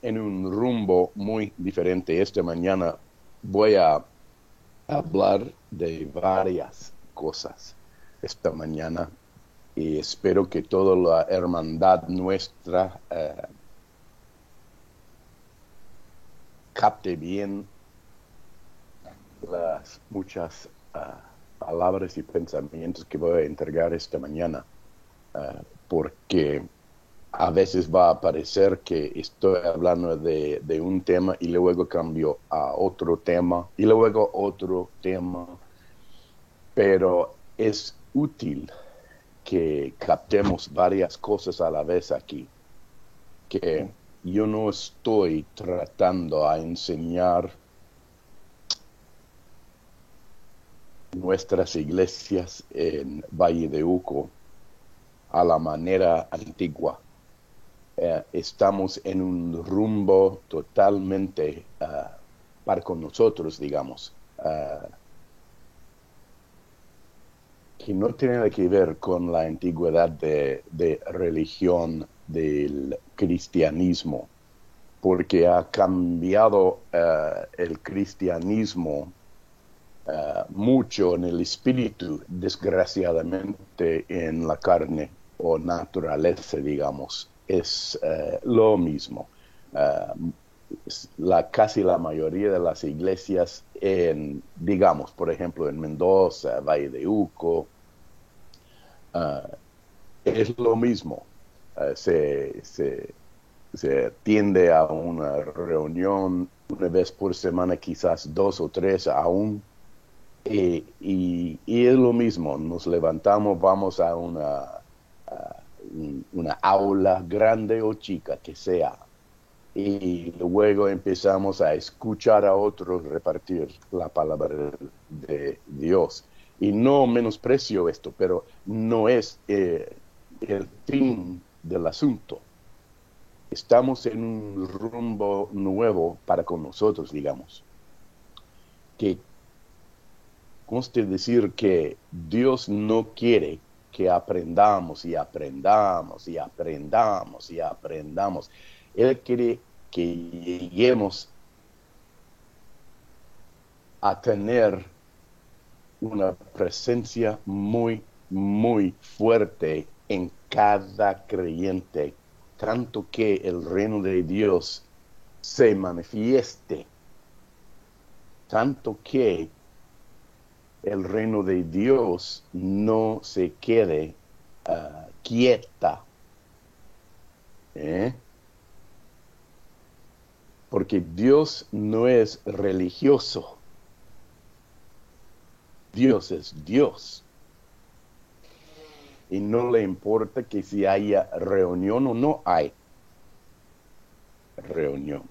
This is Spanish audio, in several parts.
en un rumbo muy diferente. Esta mañana voy a hablar de varias cosas esta mañana y espero que toda la hermandad nuestra capte bien las muchas palabras y pensamientos que voy a entregar esta mañana, porque a veces va a parecer que estoy hablando de un tema y luego cambio a otro tema y luego otro tema, pero es útil que captemos varias cosas a la vez aquí, que yo no estoy tratando a enseñar nuestras iglesias en Valle de Uco a la manera antigua. Estamos en un rumbo totalmente para con nosotros, digamos, que no tiene que ver con la antigüedad de religión del cristianismo, porque ha cambiado el cristianismo mucho en el espíritu, desgraciadamente en la carne o naturaleza, digamos, es lo mismo. Casi la mayoría de las iglesias digamos, por ejemplo, en Mendoza, Valle de Uco, es lo mismo. Se atiende a una reunión una vez por semana, quizás 2 o 3 aún. Y es lo mismo, nos levantamos, vamos a una aula grande o chica que sea, y luego empezamos a escuchar a otros repartir la palabra de Dios. Y no menosprecio esto, pero no es el fin del asunto. Estamos en un rumbo nuevo para con nosotros, digamos, que conste decir que Dios no quiere que aprendamos y aprendamos y aprendamos y aprendamos. Él quiere que lleguemos a tener una presencia muy, muy fuerte en cada creyente, tanto que el reino de Dios se manifieste, tanto que el reino de Dios no se quede quieta, porque Dios no es religioso. Dios es Dios. Y no le importa que si haya reunión o no hay reunión.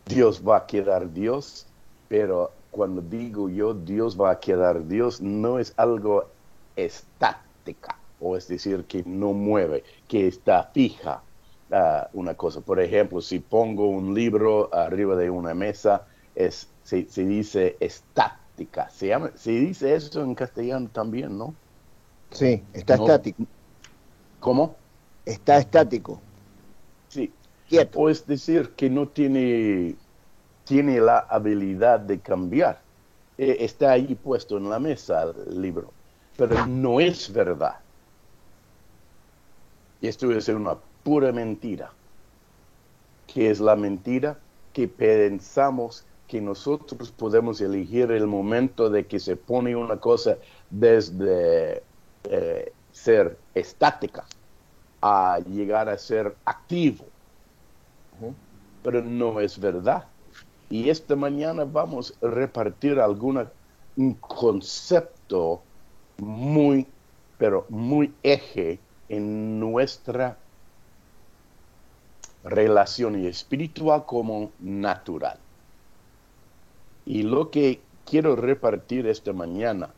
Dios va a quedar Dios, pero cuando digo yo Dios va a quedar Dios, no es algo estática, o es decir, que no mueve, que está fija una cosa. Por ejemplo, si pongo un libro arriba de una mesa, se dice estática. Se dice eso en castellano también, ¿no? Sí, está No, estático. ¿cómo? Está estático, Sí. quieto. O es decir, que no tiene la habilidad de cambiar. Está ahí puesto en la mesa el libro, pero no es verdad. Y esto es una pura mentira. ¿Qué es la mentira? Que pensamos que nosotros podemos elegir el momento de que se pone una cosa desde ser estática a llegar a ser activo, pero no es verdad. Y esta mañana vamos a repartir un concepto muy, pero muy eje en nuestra relación espiritual como natural. Y lo que quiero repartir esta mañana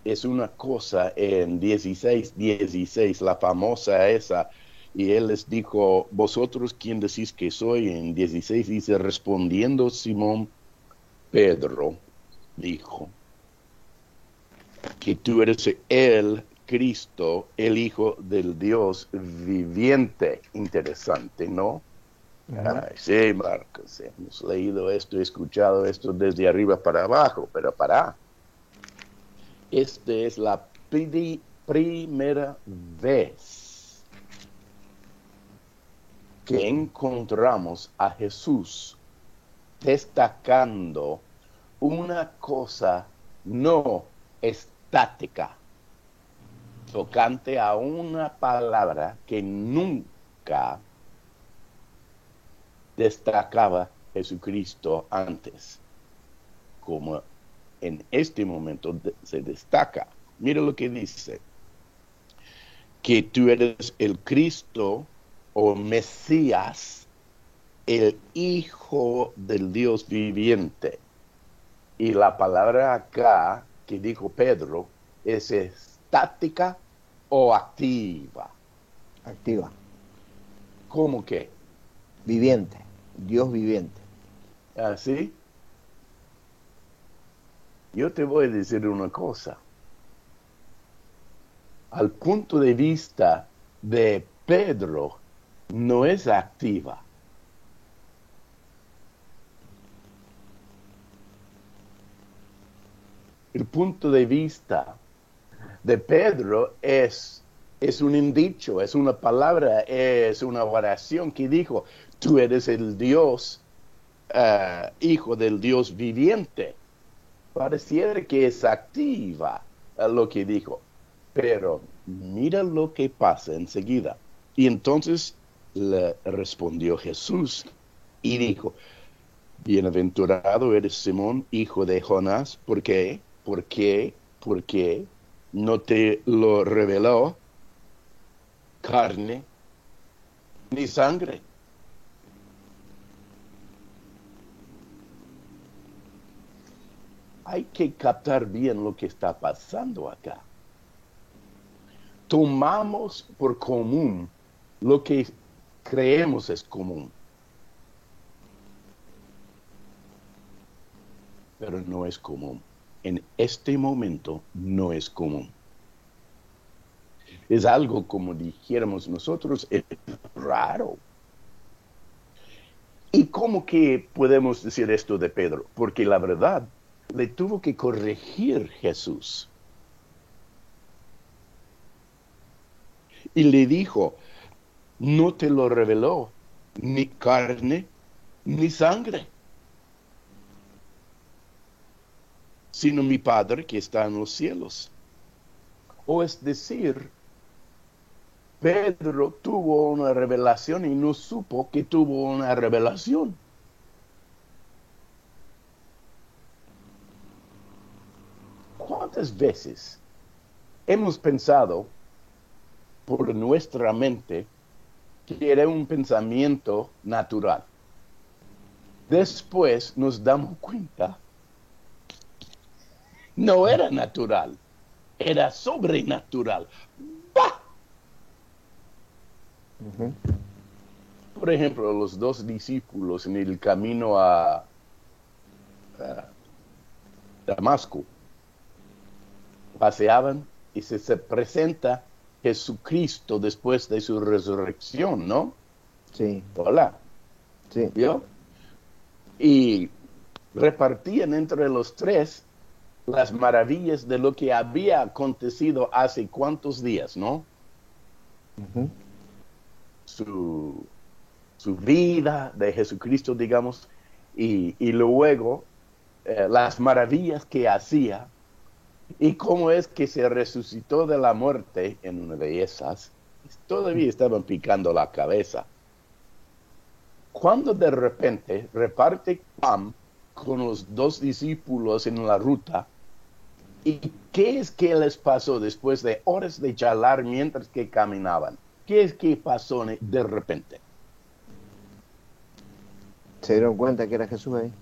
es una cosa en 16:16, la famosa esa, y él les dijo, ¿vosotros quién decís que soy? En 16 dice, respondiendo Simón Pedro, dijo, que tú eres el Cristo, el Hijo del Dios viviente. Interesante, ¿no? Ay, sí, Marcos, hemos leído esto, escuchado esto desde arriba para abajo, pero esta es la primera vez que encontramos a Jesús destacando una cosa no estática, tocante a una palabra que nunca destacaba Jesucristo antes, como en este momento se destaca. Mira lo que dice, que tú eres el Cristo o Mesías, el Hijo del Dios viviente. Y la palabra acá que dijo Pedro es estática o activa. Activa. ¿Cómo que? Viviente. Dios viviente. ¿Así? Yo te voy a decir una cosa. Al punto de vista de Pedro, no es activa. El punto de vista de Pedro es un indicio, es una palabra, es una oración que dijo, tú eres el Dios, Hijo del Dios viviente. Pareciera que es activa lo que dijo, pero mira lo que pasa enseguida. Y entonces le respondió Jesús y dijo, bienaventurado eres Simón, hijo de Jonás, ¿por qué? ¿Por qué? ¿Por qué? No te lo reveló carne ni sangre. Hay que captar bien lo que está pasando acá. Tomamos por común lo que creemos es común. Pero no es común. En este momento no es común. Es algo, como dijéramos nosotros, es raro. ¿Y cómo que podemos decir esto de Pedro? Porque la verdad, le tuvo que corregir Jesús. Y le dijo, no te lo reveló ni carne ni sangre, sino mi Padre que está en los cielos. O es decir, Pedro tuvo una revelación y no supo que tuvo una revelación. ¿Cuántas veces hemos pensado por nuestra mente que era un pensamiento natural? Después nos damos cuenta, no era natural, era sobrenatural. ¡Bah! Por ejemplo, los dos discípulos en el camino a Damasco paseaban y se presenta Jesucristo después de su resurrección, ¿no? Sí. Hola. Sí. ¿Vio? Y repartían entre los tres las maravillas de lo que había acontecido hace cuántos días, ¿no? Su vida de Jesucristo, digamos, y luego las maravillas que hacía y cómo es que se resucitó de la muerte en una de esas. Todavía estaban picando la cabeza. Cuando de repente reparte pan con los dos discípulos en la ruta, ¿y qué es que les pasó después de horas de charlar mientras que caminaban? ¿Qué es que pasó de repente? Se dieron cuenta que era Jesús ahí.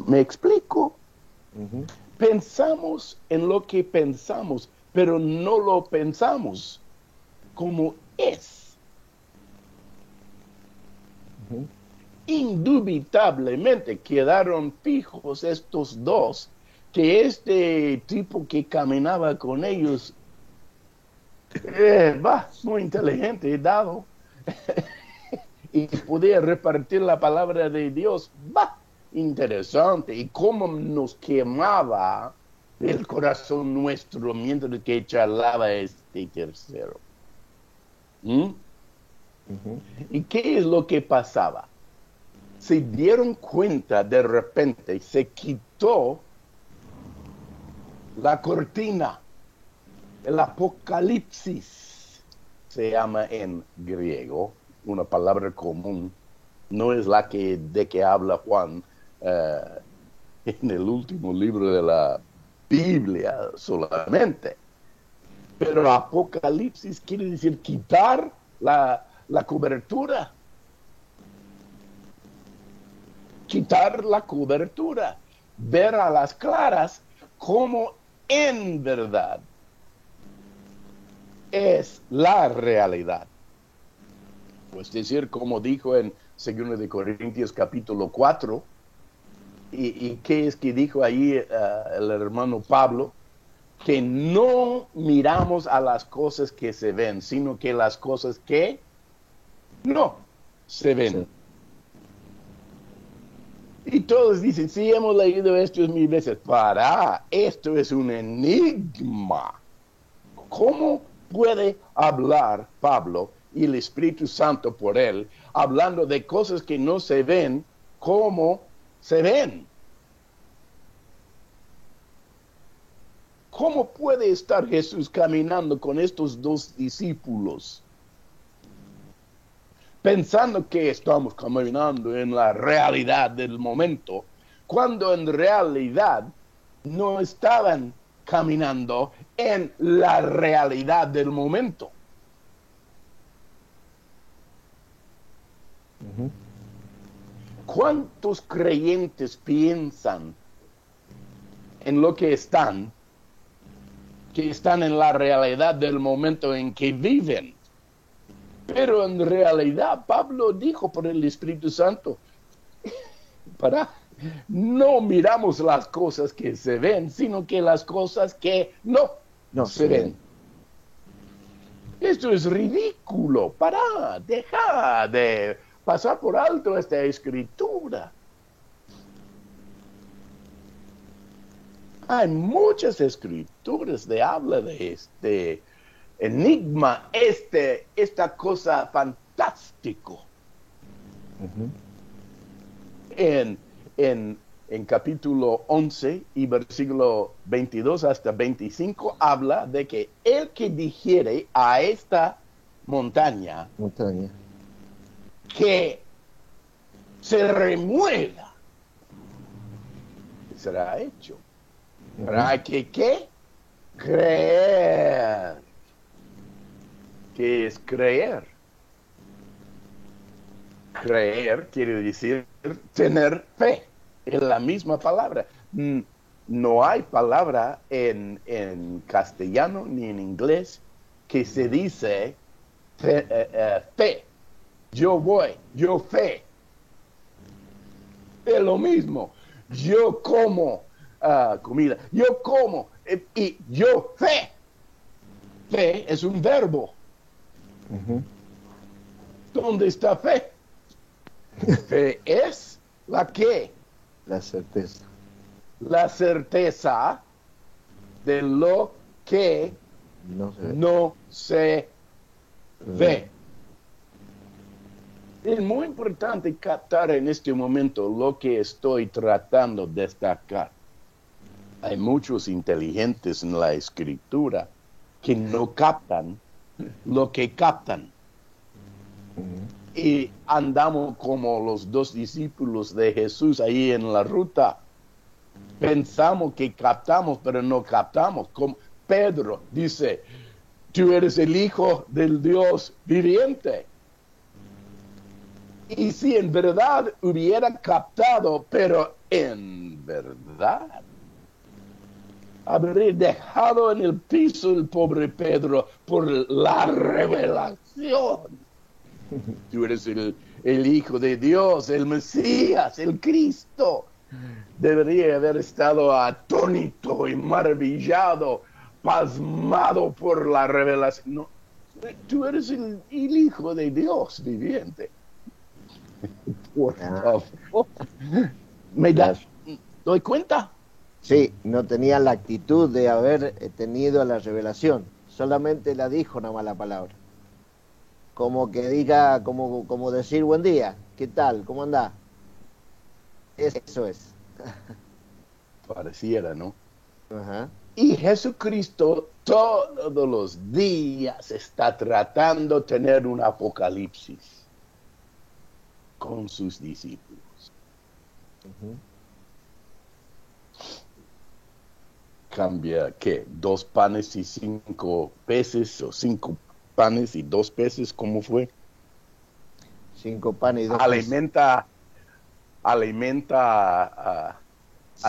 ¿Me explico? Pensamos en lo que pensamos, pero no lo pensamos como es. Indubitablemente quedaron fijos estos dos que este tipo que caminaba con ellos, muy inteligente, dado, y podía repartir la palabra de Dios, interesante, y cómo nos quemaba el corazón nuestro mientras que charlaba este tercero. ¿Mm? ¿Y qué es lo que pasaba? Se dieron cuenta de repente, se quitó la cortina, el Apocalipsis se llama en griego, una palabra común, no es la de que habla Juan en el último libro de la Biblia solamente. Pero Apocalipsis quiere decir quitar la cobertura. Quitar la cobertura. Ver a las claras cómo en verdad es la realidad. Pues decir, como dijo en 2 de Corintios capítulo 4, y qué es que dijo ahí el hermano Pablo, que no miramos a las cosas que se ven, sino que las cosas que no se ven. Sí. Y todos dicen, sí, hemos leído esto 1000 veces. Esto es un enigma. ¿Cómo puede hablar Pablo y el Espíritu Santo por él, hablando de cosas que no se ven, como se ven? ¿Cómo puede estar Jesús caminando con estos dos discípulos, pensando que estamos caminando en la realidad del momento, cuando en realidad no estaban caminando en la realidad del momento? ¿Cuántos creyentes piensan en lo que están en la realidad del momento en que viven? Pero en realidad Pablo dijo por el Espíritu Santo, no miramos las cosas que se ven, sino que las cosas que no se ven. Esto es ridículo. Deja de pasar por alto esta escritura. Hay muchas escrituras que hablan de este enigma, esta cosa fantástico. En capítulo 11 y versículo 22 hasta 25 habla de que el que dijere a esta montaña que se remueva, será hecho. Pero hay que creer. ¿Qué es creer? Creer quiere decir tener fe. Es la misma palabra. No hay palabra en castellano ni en inglés que se dice fe. Yo voy, yo fe. Es lo mismo. Yo como comida. Yo como y yo fe. Fe es un verbo. ¿Dónde está fe? Fe es la que. La certeza. La certeza de lo que no se ve. Es muy importante captar en este momento lo que estoy tratando de destacar. Hay muchos inteligentes en la escritura que no captan lo que captan. Y andamos como los dos discípulos de Jesús ahí en la ruta. Pensamos que captamos, pero no captamos. Como Pedro dice, tú eres el Hijo del Dios viviente. Y si en verdad hubiera captado, pero en verdad, habría dejado en el piso el pobre Pedro por la revelación. Tú eres el Hijo de Dios, el Mesías, el Cristo. Debería haber estado atónito y maravillado, pasmado por la revelación. No, tú eres el Hijo de Dios viviente. Por Ah, favor. ¿Me claro. doy cuenta? Sí, no tenía la actitud de haber tenido la revelación. Solamente la dijo una mala palabra. Como que diga, como decir buen día, ¿qué tal? ¿Cómo andás? Eso es. Pareciera, ¿no? Ajá. Y Jesucristo todos los días está tratando de tener un apocalipsis con sus discípulos. Ujú. Cambia, ¿qué? 2 panes y 5 peces, o 5 panes y 2 peces, ¿cómo fue? 5 panes y 2 peces. Alimenta, alimenta a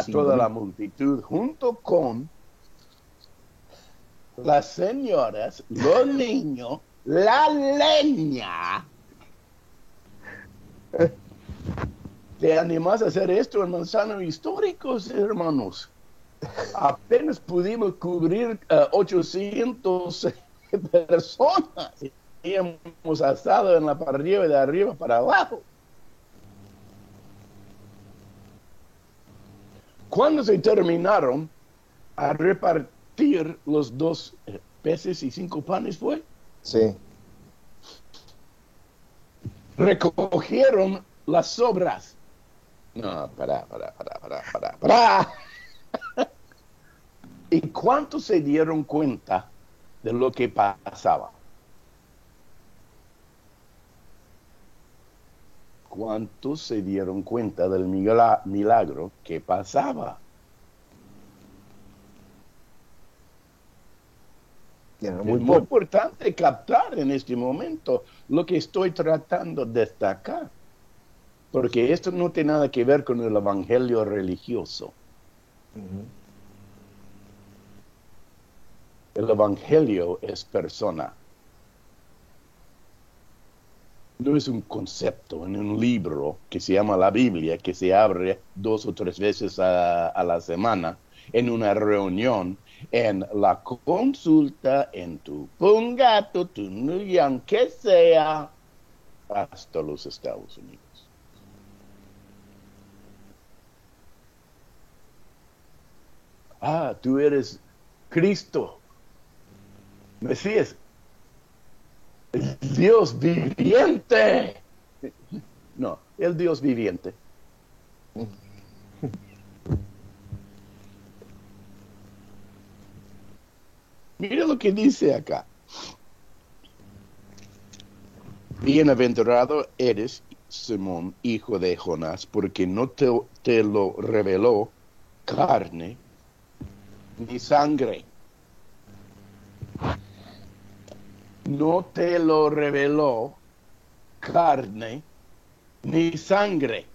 Cinco toda la mil. multitud junto con las señoras, los niños, la leña. ¿Te animas a hacer esto en Manzano Históricos, hermanos? Apenas pudimos cubrir 800 personas y hemos estado en la parrilla de arriba para abajo. Cuando se terminaron a repartir los 2 peces y 5 panes, fue, Sí. recogieron las sobras. No, para. ¿Y cuántos se dieron cuenta de lo que pasaba? ¿Cuántos se dieron cuenta del milagro que pasaba? Era Es muy muy poco. importante captar en este momento lo que estoy tratando de destacar, porque esto no tiene nada que ver con el evangelio religioso. Ujú. El evangelio es persona. No es un concepto en un libro que se llama la Biblia, que se abre 2 o 3 veces a la semana, en una reunión, en la consulta, en tu pungato, tu nuyan, que sea, hasta los Estados Unidos. Ah, tú eres Cristo, Mesías, Dios viviente. No, el Dios viviente. Mira lo que dice acá. Bienaventurado eres, Simón, hijo de Jonás, porque no te lo reveló carne ni sangre. No te lo reveló carne ni sangre.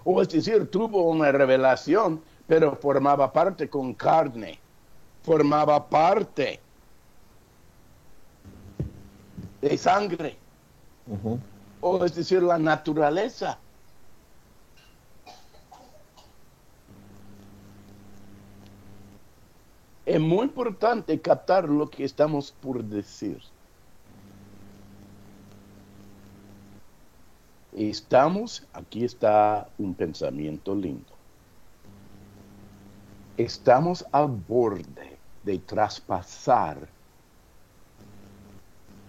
O es decir, tuvo una revelación, pero formaba parte con carne. Formaba parte de sangre. Ujú. O es decir, la naturaleza. Es muy importante captar lo que estamos por decir. Aquí está un pensamiento lindo. Estamos al borde de traspasar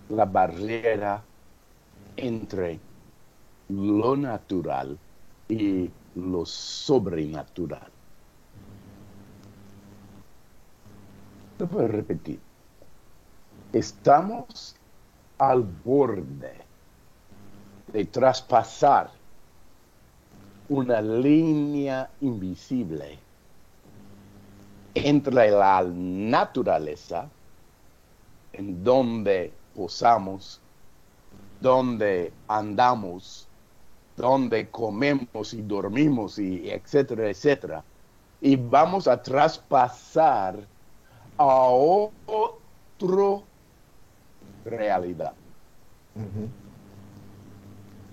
la barrera entre lo natural y lo sobrenatural. Lo voy a repetir. Estamos al borde de traspasar una línea invisible entre la naturaleza, en donde posamos, donde andamos, donde comemos y dormimos, y etcétera, etcétera, y vamos a traspasar a otra realidad. Ujú.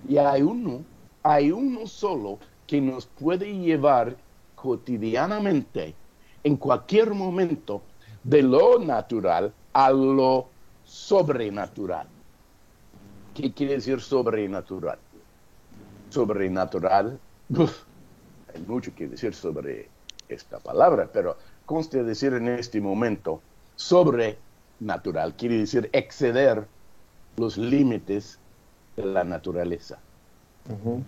Y hay uno solo que nos puede llevar cotidianamente, en cualquier momento, de lo natural a lo sobrenatural. ¿Qué quiere decir sobrenatural? Sobrenatural, hay mucho que decir sobre esta palabra, pero conste decir en este momento, sobrenatural quiere decir exceder los límites de la naturaleza. Ujú.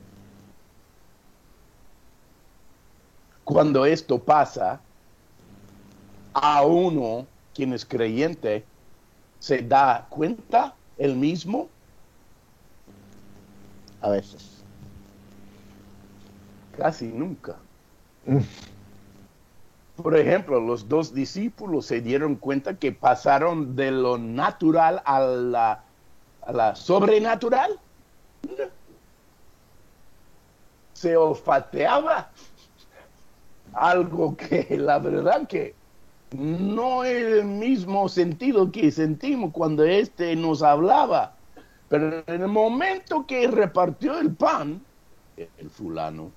Cuando esto pasa, a uno, quien es creyente, se da cuenta él mismo. A veces. Casi nunca. Por ejemplo, los dos discípulos se dieron cuenta que pasaron de lo natural a la sobrenatural. Se olfateaba algo que la verdad que no es el mismo sentido que sentimos cuando nos hablaba. Pero en el momento que repartió el pan, el fulano,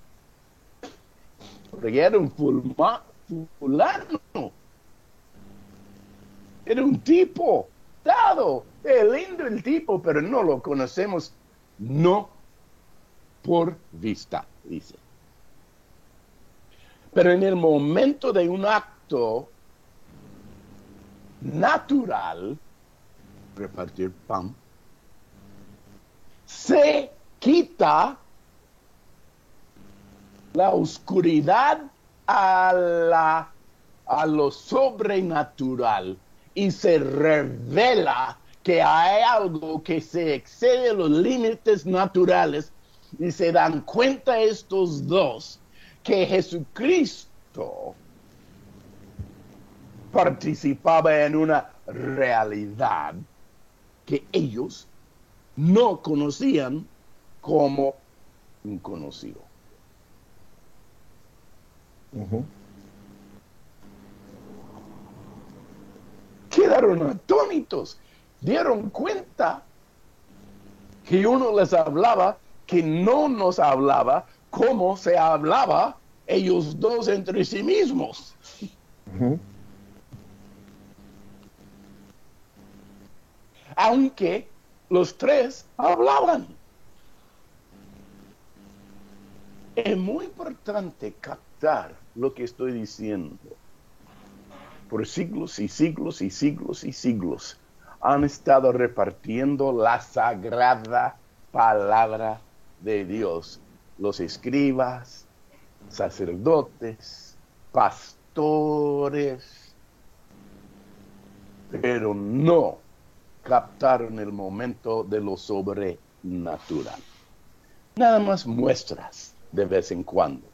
porque era un fulano, era un tipo dado, es lindo el tipo, pero no lo conocemos, no por vista, dice. Pero en el momento de un acto natural, repartir pan, se quita la oscuridad a lo sobrenatural y se revela que hay algo que se excede los límites naturales y se dan cuenta estos dos que Jesucristo participaba en una realidad que ellos no conocían como un conocido. Ujú. Quedaron atónitos, dieron cuenta que uno les hablaba, que no nos hablaba como se hablaba ellos dos entre sí mismos. Ujú. Aunque los tres hablaban. Es muy importante captar lo que estoy diciendo. Por siglos y siglos y siglos y siglos han estado repartiendo la sagrada palabra de Dios. Los escribas, sacerdotes, pastores, pero no captaron el momento de lo sobrenatural. Nada más muestras de vez en cuando.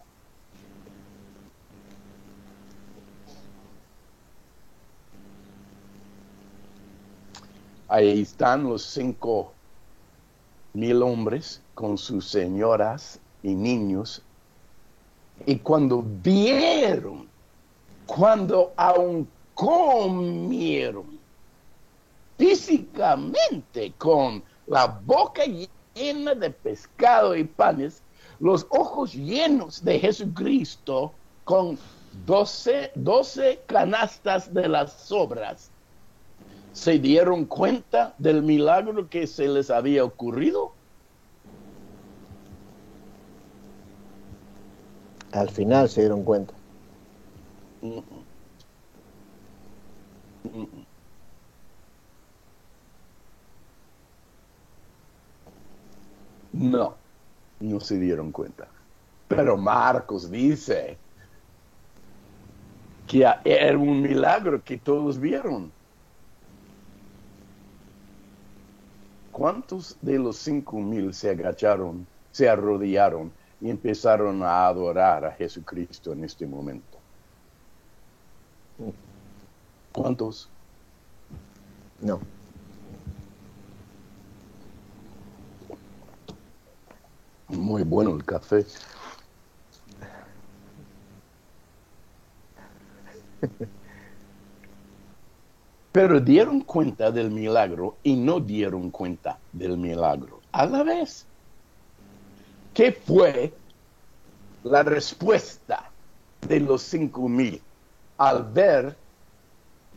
Ahí están los 5,000 hombres con sus señoras y niños. Y cuando vieron, cuando aún comieron físicamente con la boca llena de pescado y panes, los ojos llenos de Jesucristo con 12 canastas de las sobras, se dieron cuenta del milagro que se les había ocurrido. Al final se dieron cuenta. No, no se dieron cuenta. Pero Marcos dice que era un milagro que todos vieron. ¿Cuántos de los 5,000 se agacharon, se arrodillaron y empezaron a adorar a Jesucristo en este momento? ¿Cuántos? No. Muy bueno el café. Pero dieron cuenta del milagro y no dieron cuenta del milagro a la vez. ¿Qué fue la respuesta de los 5,000 al ver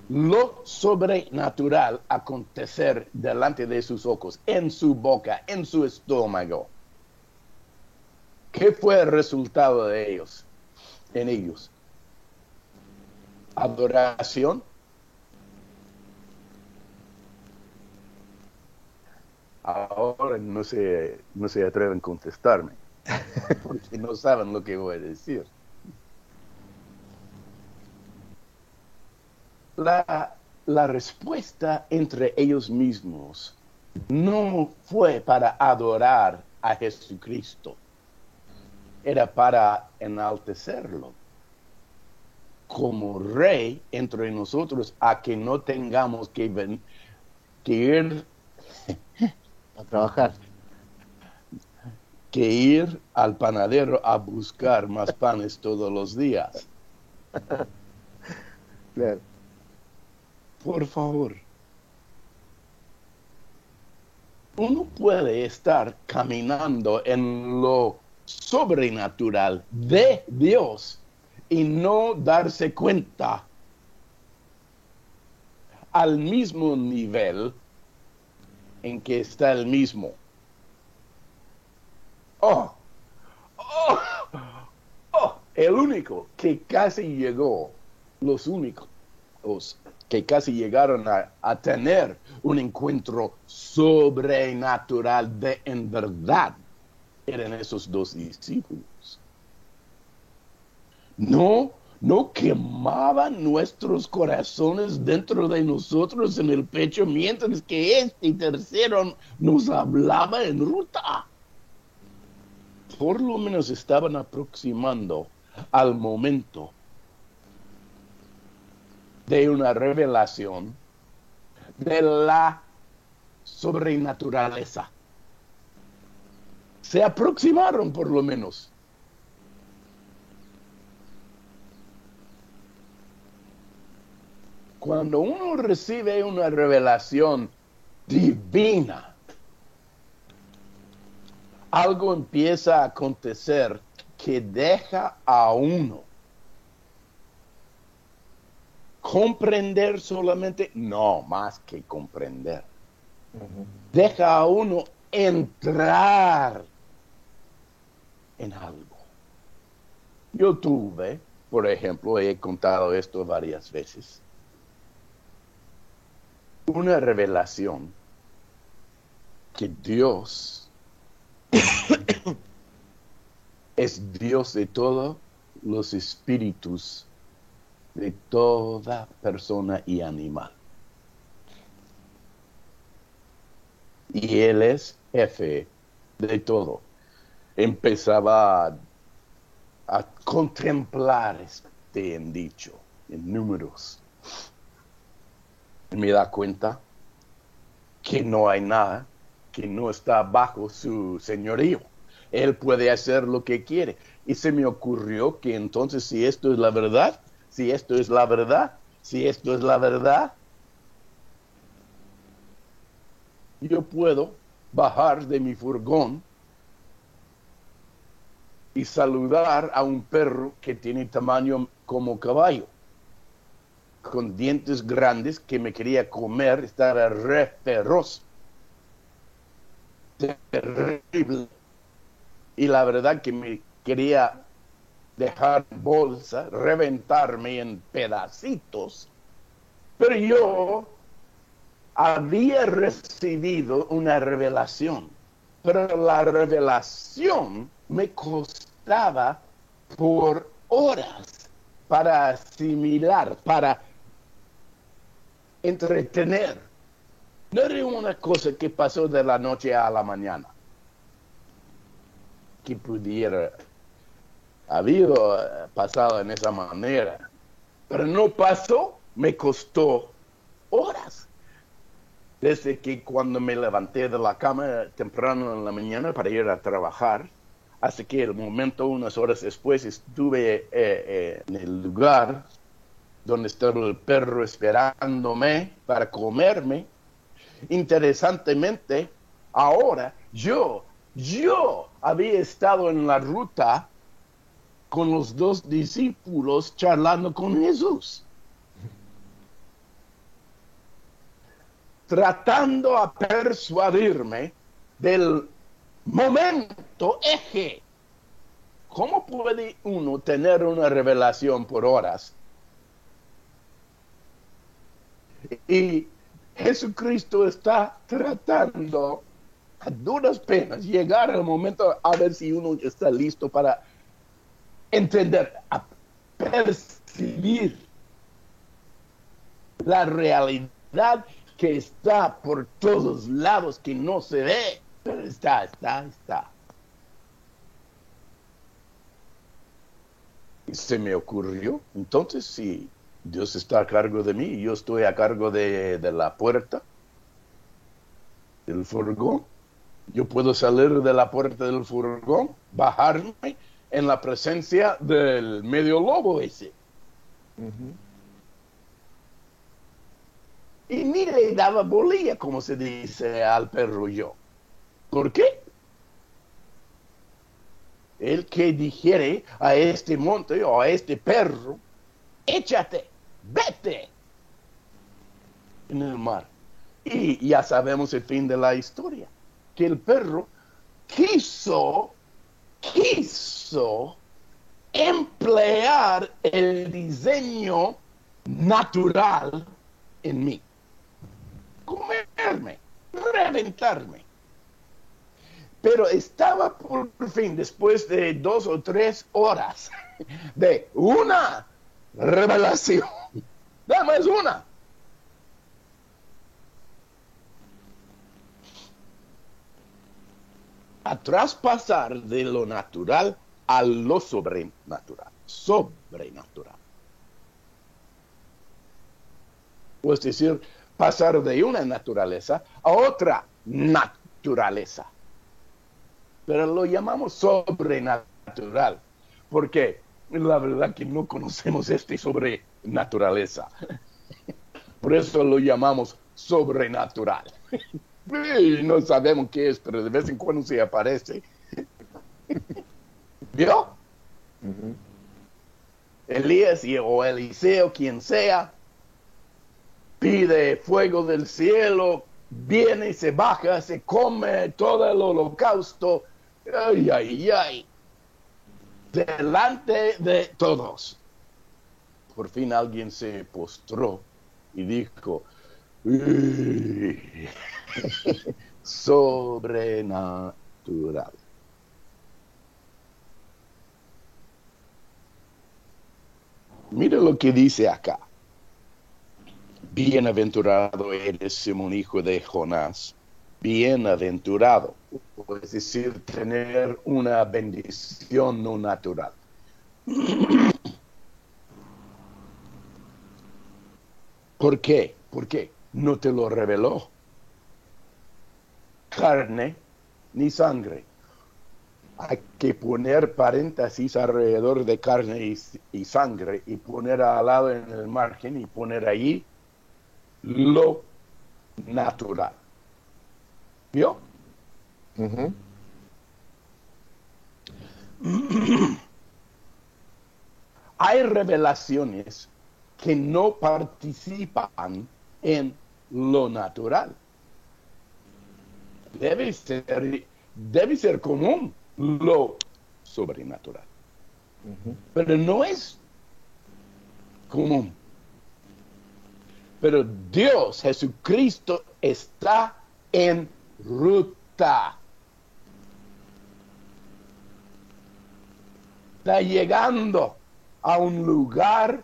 lo sobrenatural acontecer delante de sus ojos, en su boca, en su estómago. ¿Qué fue el resultado de ellos? En ellos. Adoración. Ahora no se atreven a contestarme, porque no saben lo que voy a decir. La respuesta entre ellos mismos no fue para adorar a Jesucristo, era para enaltecerlo como rey entre nosotros, a que no tengamos que ir a trabajar, que ir al panadero a buscar más panes todos los días. Claro. Por favor. Uno puede estar caminando en lo sobrenatural de Dios y no darse cuenta al mismo nivel en que está el mismo. El único que casi llegó, los únicos que casi llegaron a tener un encuentro sobrenatural en verdad, eran esos 2 discípulos. No quemaban nuestros corazones dentro de nosotros en el pecho, mientras que este tercero nos hablaba en ruta. Por lo menos estaban aproximando al momento de una revelación de la sobrenaturaleza. Se aproximaron por lo menos. Cuando uno recibe una revelación divina, algo empieza a acontecer que deja a uno comprender solamente, no, más que comprender. Deja a uno entrar en algo. Yo tuve, por ejemplo, he contado esto varias veces, una revelación que Dios es Dios de todos los espíritus de toda persona y animal. Y Él es jefe de todo. Empezaba a contemplar este dicho en números. Y me da cuenta que no hay nada que no está bajo su señorío. Él puede hacer lo que quiere. Y se me ocurrió que entonces, si esto es la verdad, yo puedo bajar de mi furgón y saludar a un perro que tiene tamaño como caballo, con dientes grandes, que me quería comer, estaba re feroz, terrible, y la verdad que me quería dejar bolsa, reventarme en pedacitos, pero yo había recibido una revelación, pero la revelación me costaba por horas para asimilar, para entretener. No era una cosa que pasó de la noche a la mañana, que pudiera habido pasado en esa manera, pero no pasó, me costó horas. Desde que cuando me levanté de la cama temprano en la mañana para ir a trabajar, hasta que el momento, unas horas después, estuve en el lugar donde estaba el perro esperándome para comerme. Interesantemente, ahora yo había estado en la ruta con los dos discípulos charlando con Jesús, tratando a persuadirme del momento eje. ¿Cómo puede uno tener una revelación por horas? Y Jesucristo está tratando a duras penas llegar al momento a ver si uno está listo para entender, a percibir la realidad que está por todos lados, que no se ve, pero está. Y se me ocurrió, entonces, si Dios está a cargo de mí y yo estoy a cargo de la puerta del furgón, yo puedo salir de la puerta del furgón, bajarme en la presencia del medio lobo ese. Uh-huh. Y ni le daba bolilla, como se dice al perro yo. ¿Por qué? El que dijere a este monte o a este perro, échate, vete en el mar. Y ya sabemos el fin de la historia, que el perro quiso emplear el diseño natural en mí. Comerme, reventarme. Pero estaba por fin, después de 2 o 3 horas de una revelación, nada más una. A traspasar de lo natural a lo sobrenatural. O es decir, pasar de una naturaleza a otra naturaleza. Pero lo llamamos sobrenatural, porque la verdad que no conocemos sobrenaturaleza. Por eso lo llamamos sobrenatural. Y no sabemos qué es, pero de vez en cuando se aparece. ¿Vio? Uh-huh. Elías o Eliseo, quien sea, pide fuego del cielo, viene, se baja, se come todo el holocausto. Ay. Delante de todos. Por fin alguien se postró y dijo, sobrenatural. Mira lo que dice acá. Bienaventurado eres, Simón, hijo de Jonás. Bienaventurado, es decir, tener una bendición no natural. ¿Por qué? Porque no te lo reveló carne ni sangre. Hay que poner paréntesis alrededor de carne y sangre y poner al lado en el margen y poner ahí lo natural. ¿Vio? Uh-huh. Hay revelaciones que no participan en lo natural. Debe ser común lo sobrenatural. Uh-huh. Pero no es común. Pero Dios, Jesucristo, está en ruta. Está llegando a un lugar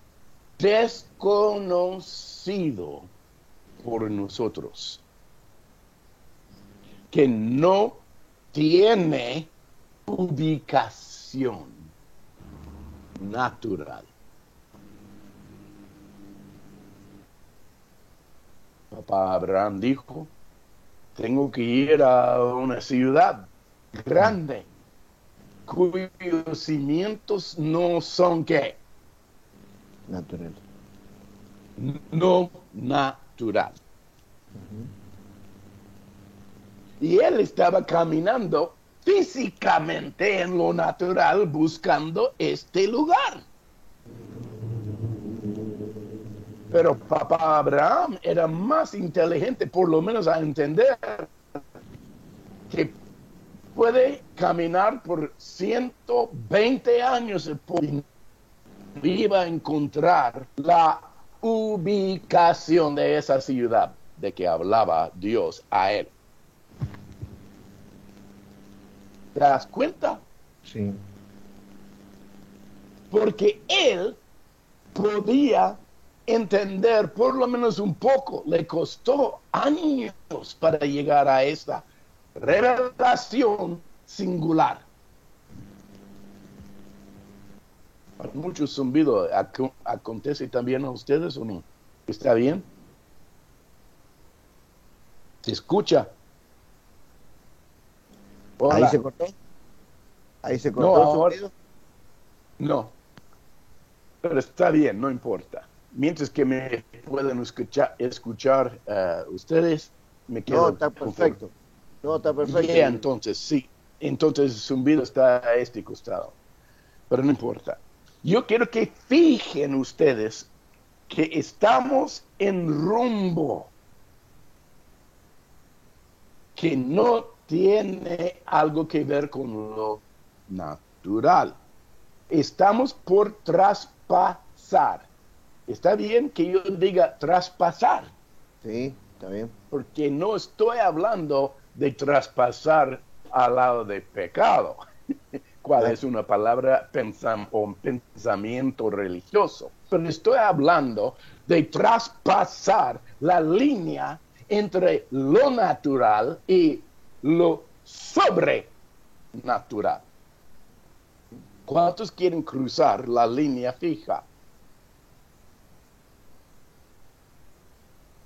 desconocido por nosotros, que no tiene ubicación natural. Papá Abraham dijo, tengo que ir a una ciudad grande, cuyos cimientos no son ¿qué? Natural. No natural. Uh-huh. Y él estaba caminando físicamente en lo natural buscando este lugar. Pero papá Abraham era más inteligente, por lo menos a entender que puede caminar por 120 años y iba a encontrar la ubicación de esa ciudad de que hablaba Dios a él. ¿Te das cuenta? Sí. Porque él podía entender por lo menos un poco. Le costó años para llegar a esta revelación singular. Mucho zumbido. ¿Acontece también a ustedes o no? ¿Está bien? ¿Se escucha? Hola. ¿Ahí se cortó? ¿Ahí se cortó No, el ahora, sonido? no. Pero está bien, no importa. Mientras que me pueden escuchar ustedes, me quedo. No, está perfecto. No, está perfecto. Yeah, entonces, sí. Entonces el zumbido está a este costado. Pero no importa. Yo quiero que fijen ustedes que estamos en rumbo que no tiene algo que ver con lo natural. Estamos por traspasar. ¿Está bien que yo diga traspasar? Sí, está bien. Porque no estoy hablando de traspasar al lado de pecado, cual es una palabra o pensamiento religioso. Pero estoy hablando de traspasar la línea entre lo natural y lo sobrenatural. ¿Cuántos quieren cruzar la línea fija?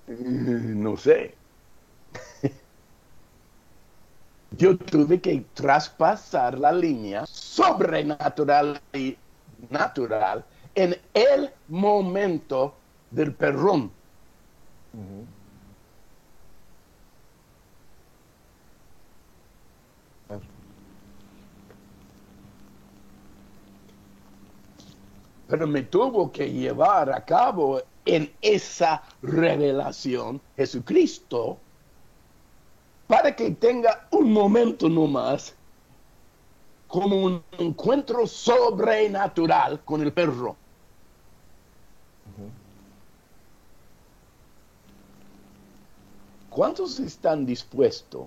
No sé. Yo tuve que traspasar la línea sobrenatural y natural en el momento del perdón. Uh-huh. Pero me tuvo que llevar a cabo en esa revelación Jesucristo para que tenga un momento nomás como un encuentro sobrenatural con el perro. Uh-huh. ¿Cuántos están dispuestos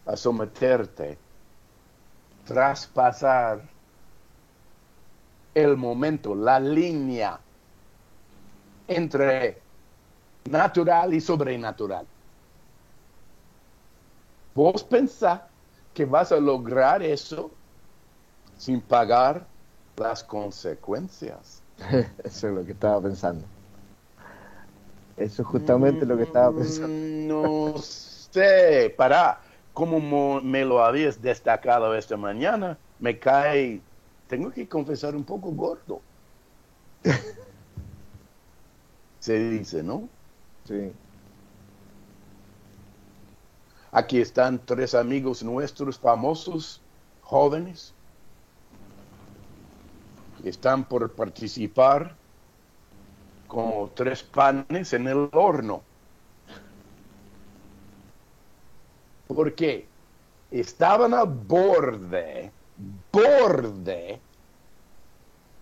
a someterte, traspasar el momento, la línea entre natural y sobrenatural? ¿Vos pensás que vas a lograr eso sin pagar las consecuencias? Eso es lo que estaba pensando. Eso es justamente lo que estaba pensando. No sé, como me lo habías destacado esta mañana, me cae, tengo que confesar, un poco gordo. Se dice, ¿no? Sí. Aquí están 3 amigos nuestros famosos, jóvenes, que están por participar como 3 panes en el horno. Porque estaban al borde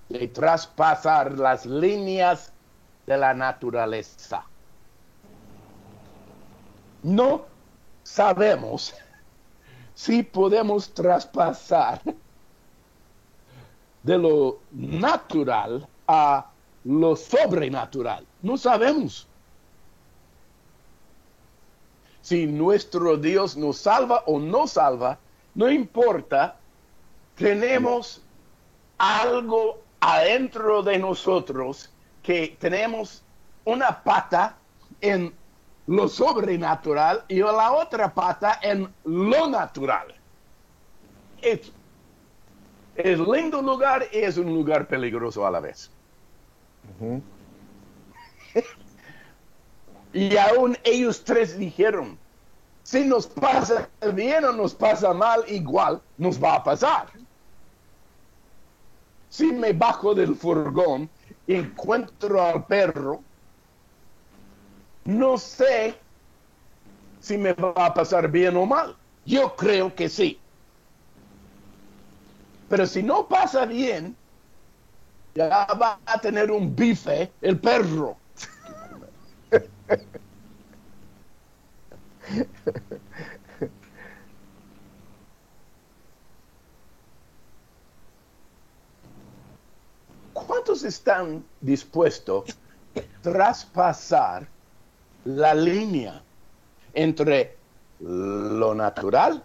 de traspasar las líneas de la naturaleza. No sabemos si podemos traspasar de lo natural a lo sobrenatural. No sabemos si nuestro Dios nos salva o no salva. No importa. Tenemos algo adentro de nosotros que tenemos una pata en lo sobrenatural y la otra pata en lo natural. Es lindo lugar y es un lugar peligroso a la vez. Uh-huh. Y aún ellos 3 dijeron, Si nos pasa bien o nos pasa mal, igual nos va a pasar. Si me bajo del furgón y encuentro al perro, no sé si me va a pasar bien o mal. Yo creo que sí. Pero si no pasa bien, ya va a tener un bife el perro. ¿Cuántos están dispuestos a traspasar la línea entre lo natural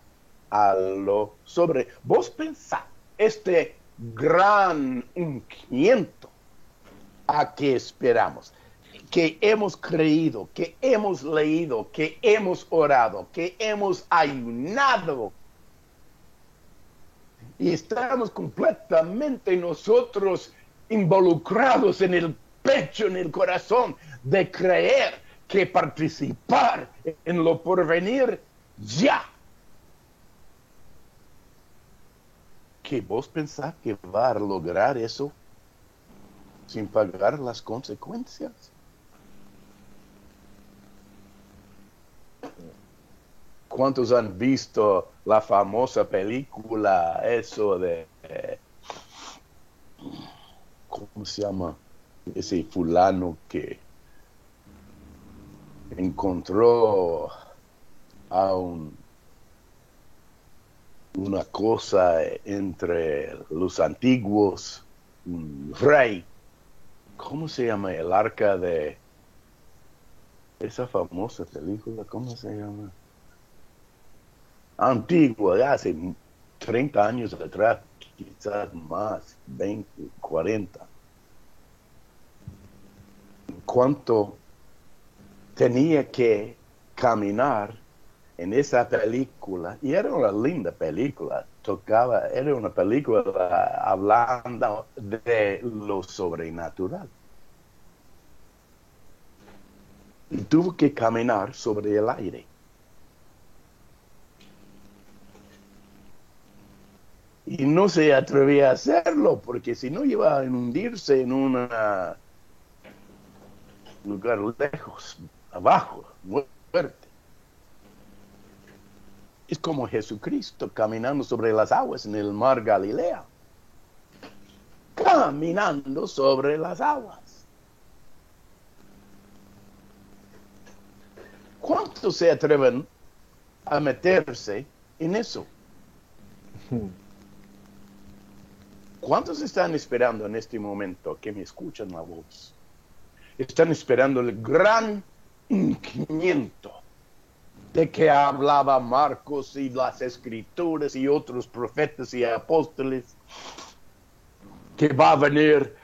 a lo sobre? Vos pensás, este gran ungimiento a que esperamos, que hemos creído, que hemos leído, que hemos orado, que hemos ayunado, y estamos completamente nosotros involucrados en el pecho, en el corazón, de creer que participar en lo porvenir ya. ¿Que vos pensás que va a lograr eso sin pagar las consecuencias? ¿Cuántos han visto la famosa película, eso de... ¿cómo se llama? Ese fulano que encontró a una cosa entre los antiguos, un rey. ¿Cómo se llama? El arca de esa famosa película, ¿cómo se llama? Antigua, hace 30 años atrás, quizás más, 20, 40. ¿Cuánto tenía que caminar en esa película? Y era una linda película, era una película hablando de lo sobrenatural. Y tuvo que caminar sobre el aire. Y no se atrevía a hacerlo, porque si no iba a hundirse en un lugar lejos, abajo, fuerte. Es como Jesucristo caminando sobre las aguas en el mar Galilea. Caminando sobre las aguas. ¿Cuántos se atreven a meterse en eso? ¿Cuántos están esperando en este momento que me escuchan la voz? Están esperando el gran ungimiento de que hablaba Marcos y las Escrituras y otros profetas y apóstoles, que va a venir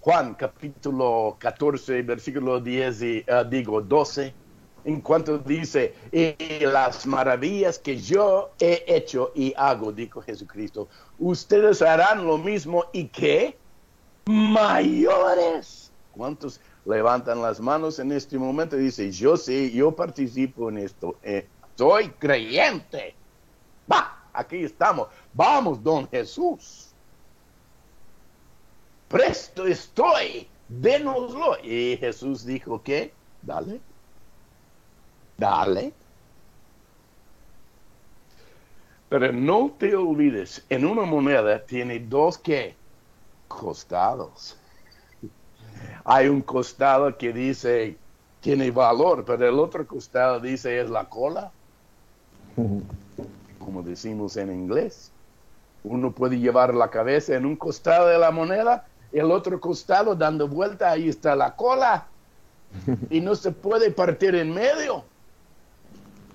Juan capítulo 14, versículo 12, en cuanto dice, y las maravillas que yo he hecho y hago, dijo Jesucristo, ustedes harán lo mismo y ¿qué? Mayores. ¿Cuántos levantan las manos en este momento y dicen, yo sí, yo participo en esto, soy creyente? ¡Bah! Aquí estamos. Vamos, don Jesús. Presto estoy, dénoslo. Y Jesús dijo, ¿qué? Dale. Pero no te olvides, en una moneda tiene dos, ¿qué? Costados. Hay un costado que dice, tiene valor, pero el otro costado dice, es la cola. Como decimos en inglés. Uno puede llevar la cabeza en un costado de la moneda, el otro costado dando vuelta, ahí está la cola. Y no se puede partir en medio.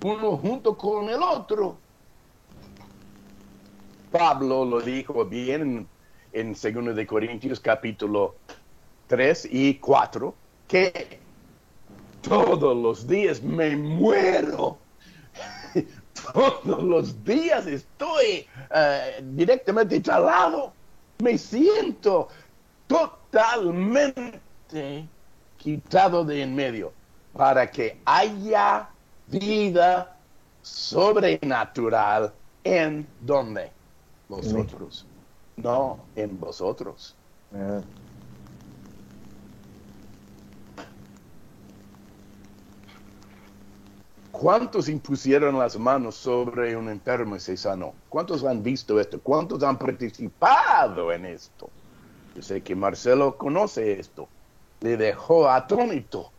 Uno junto con el otro. Pablo lo dijo bien en 2 de Corintios capítulo 3 y 4, que todos los días me muero. Todos los días estoy directamente chalado. Me siento totalmente quitado de en medio para que haya vida sobrenatural en ¿dónde? Vosotros. No en vosotros. ¿Cuántos impusieron las manos sobre un enfermo y se sanó? ¿Cuántos han visto esto? ¿Cuántos han participado en esto? Yo sé que Marcelo conoce esto. Le dejó atónito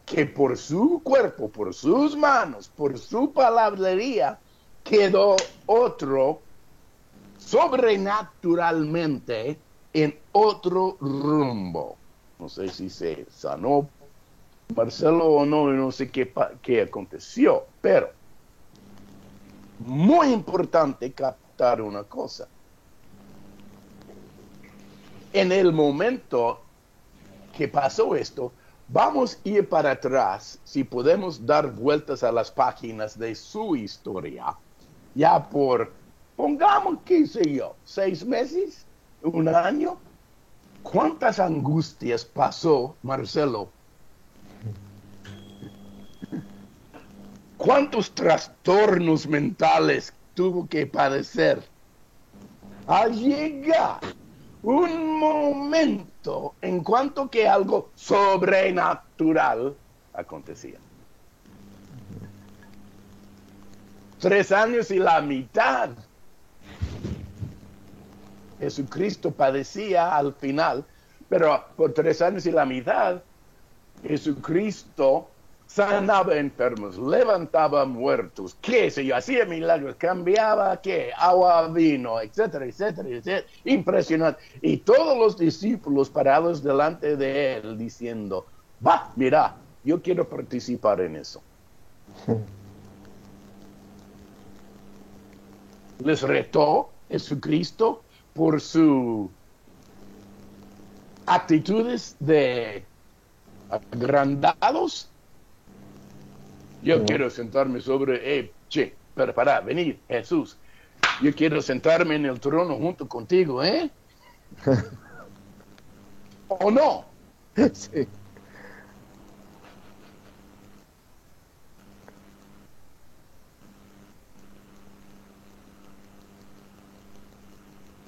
que por su cuerpo, por sus manos, por su palabrería, quedó otro sobrenaturalmente en otro rumbo. No sé si se sanó Marcelo o no, no sé qué aconteció, pero muy importante captar una cosa. En el momento que pasó esto, vamos a ir para atrás, si podemos dar vueltas a las páginas de su historia, ya por, pongamos, qué sé yo, 6 meses, 1 año. ¿Cuántas angustias pasó Marcelo? ¿Cuántos trastornos mentales tuvo que padecer al llegar un momento en cuanto que algo sobrenatural acontecía? 3 años y la mitad. Jesucristo padecía al final, pero por 3 años y la mitad, Jesucristo sanaba enfermos, levantaba muertos, qué sé yo, hacía milagros, cambiaba qué, agua a vino, etcétera, etcétera, etcétera. Impresionante. Y todos los discípulos parados delante de él diciendo, va, mira, yo quiero participar en eso. Les retó Jesucristo por sus actitudes de agrandados. Yo quiero sentarme sobre, para venir, Jesús. Yo quiero sentarme en el trono junto contigo, ¿eh? ¿O no? Sí.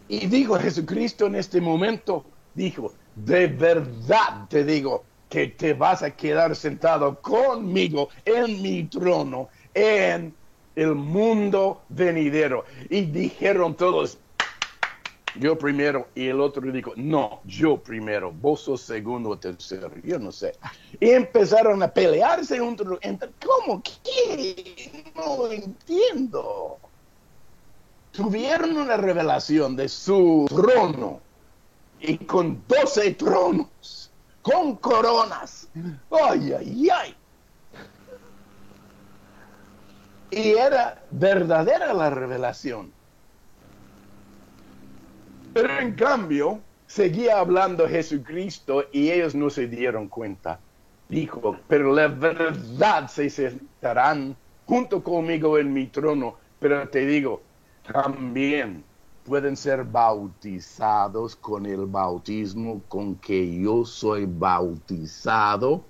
Y dijo Jesucristo en este momento, dijo, de verdad te digo que te vas a quedar sentado conmigo en mi trono, en el mundo venidero. Y dijeron todos, yo primero, y el otro dijo, no, yo primero, vos sos segundo o tercero, yo no sé. Y empezaron a pelearse entre ¿cómo? ¿Qué? No entiendo. Tuvieron una revelación de su trono, y con 12 tronos, con coronas. ¡Ay, ay, ay! Y era verdadera la revelación. Pero en cambio, seguía hablando Jesucristo y ellos no se dieron cuenta. Dijo, pero la verdad se sentarán junto conmigo en mi trono. Pero te digo, también pueden ser bautizados con el bautismo con que yo soy bautizado.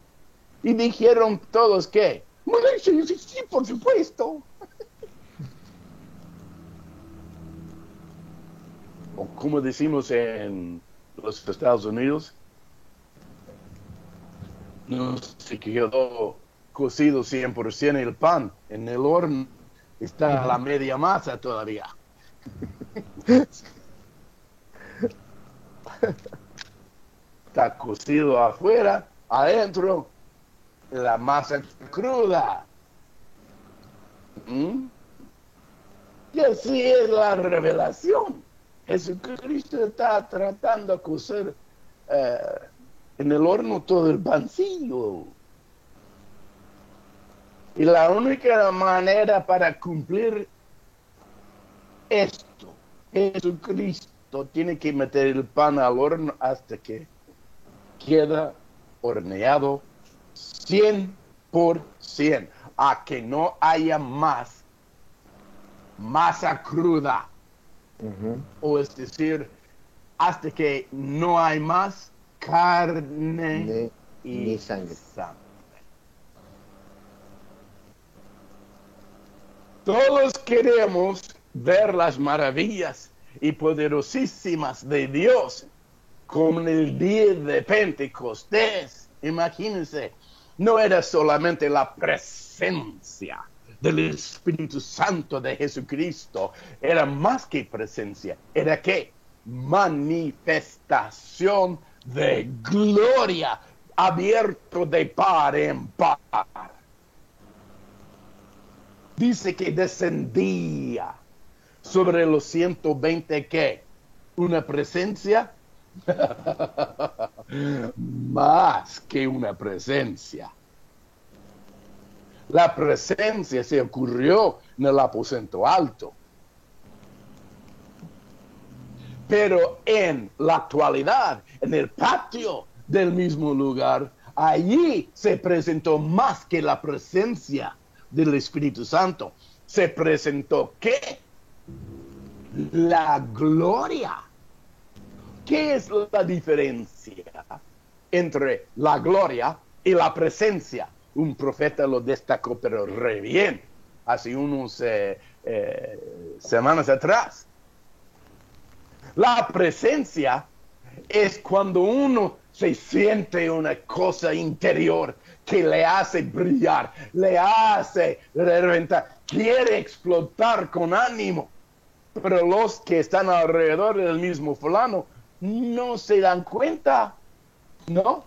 Y dijeron todos que, bueno, sí, por supuesto. O como decimos en los Estados Unidos, no se quedó cocido 100% el pan en el horno, está la media masa todavía. Está cocido afuera, adentro, la masa cruda. Y así es la revelación. Jesucristo está tratando de cocer en el horno todo el pancillo. Y la única manera para cumplir esto, Jesucristo tiene que meter el pan al horno hasta que queda horneado 100%, a que no haya más masa cruda. O es decir, hasta que no hay más carne y sangre. Todos queremos ver las maravillas y poderosísimas de Dios, como en el día de Pentecostés. Imagínense, no era solamente la presencia del Espíritu Santo de Jesucristo, era más que presencia, era ¿qué? Manifestación de gloria, abierto de par en par. Dice que descendía sobre los 120, ¿qué? Una presencia más que una presencia. La presencia se ocurrió en el aposento alto. Pero en la actualidad, en el patio del mismo lugar, allí se presentó más que la presencia del Espíritu Santo. Se presentó ¿qué? La gloria. ¿Qué es la diferencia entre la gloria y la presencia? Un profeta lo destacó, pero re bien, hace unos semanas atrás. La presencia es cuando uno se siente una cosa interior que le hace brillar, le hace reventar, quiere explotar con ánimo. Pero los que están alrededor del mismo fulano no se dan cuenta, ¿no?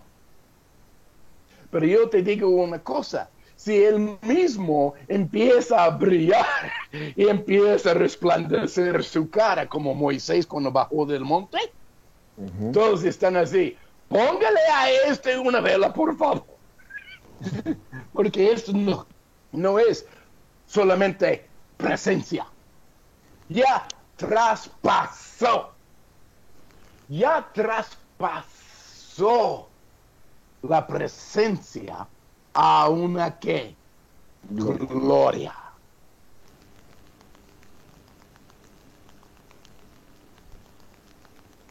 Pero yo te digo una cosa, si él mismo empieza a brillar y empieza a resplandecer su cara como Moisés cuando bajó del monte, todos están así, póngale a este una vela, por favor. Porque esto no es solamente presencia. Ya traspasó la presencia a una ¿qué? Gloria.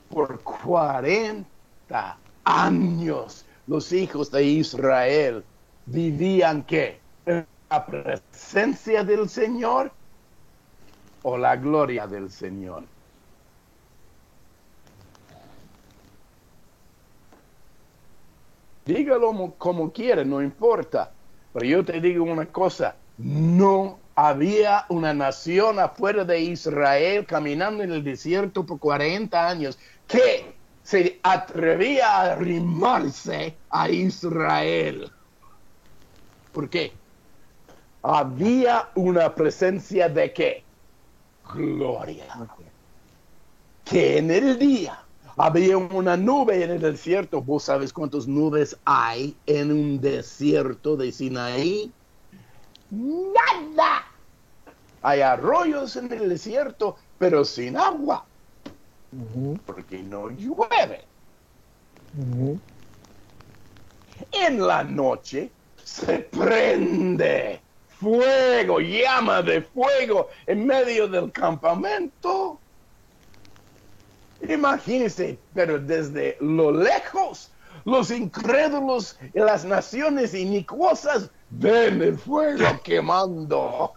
Por 40 años los hijos de Israel vivían ¿qué? ¿En la presencia del Señor o la gloria del Señor? Dígalo como quiera, no importa. Pero yo te digo una cosa, no había una nación afuera de Israel caminando en el desierto por 40 años que se atrevía a arrimarse a Israel. ¿Por qué? Había una presencia de ¿qué? Gloria. Que en el día había una nube en el desierto. ¿Vos sabes cuántas nubes hay en un desierto de Sinaí? Nada. Hay arroyos en el desierto, pero sin agua. Porque no llueve. En la noche se prende fuego, llama de fuego en medio del campamento. Imagínense, pero desde lo lejos, los incrédulos y las naciones inicuosas ven el fuego quemando.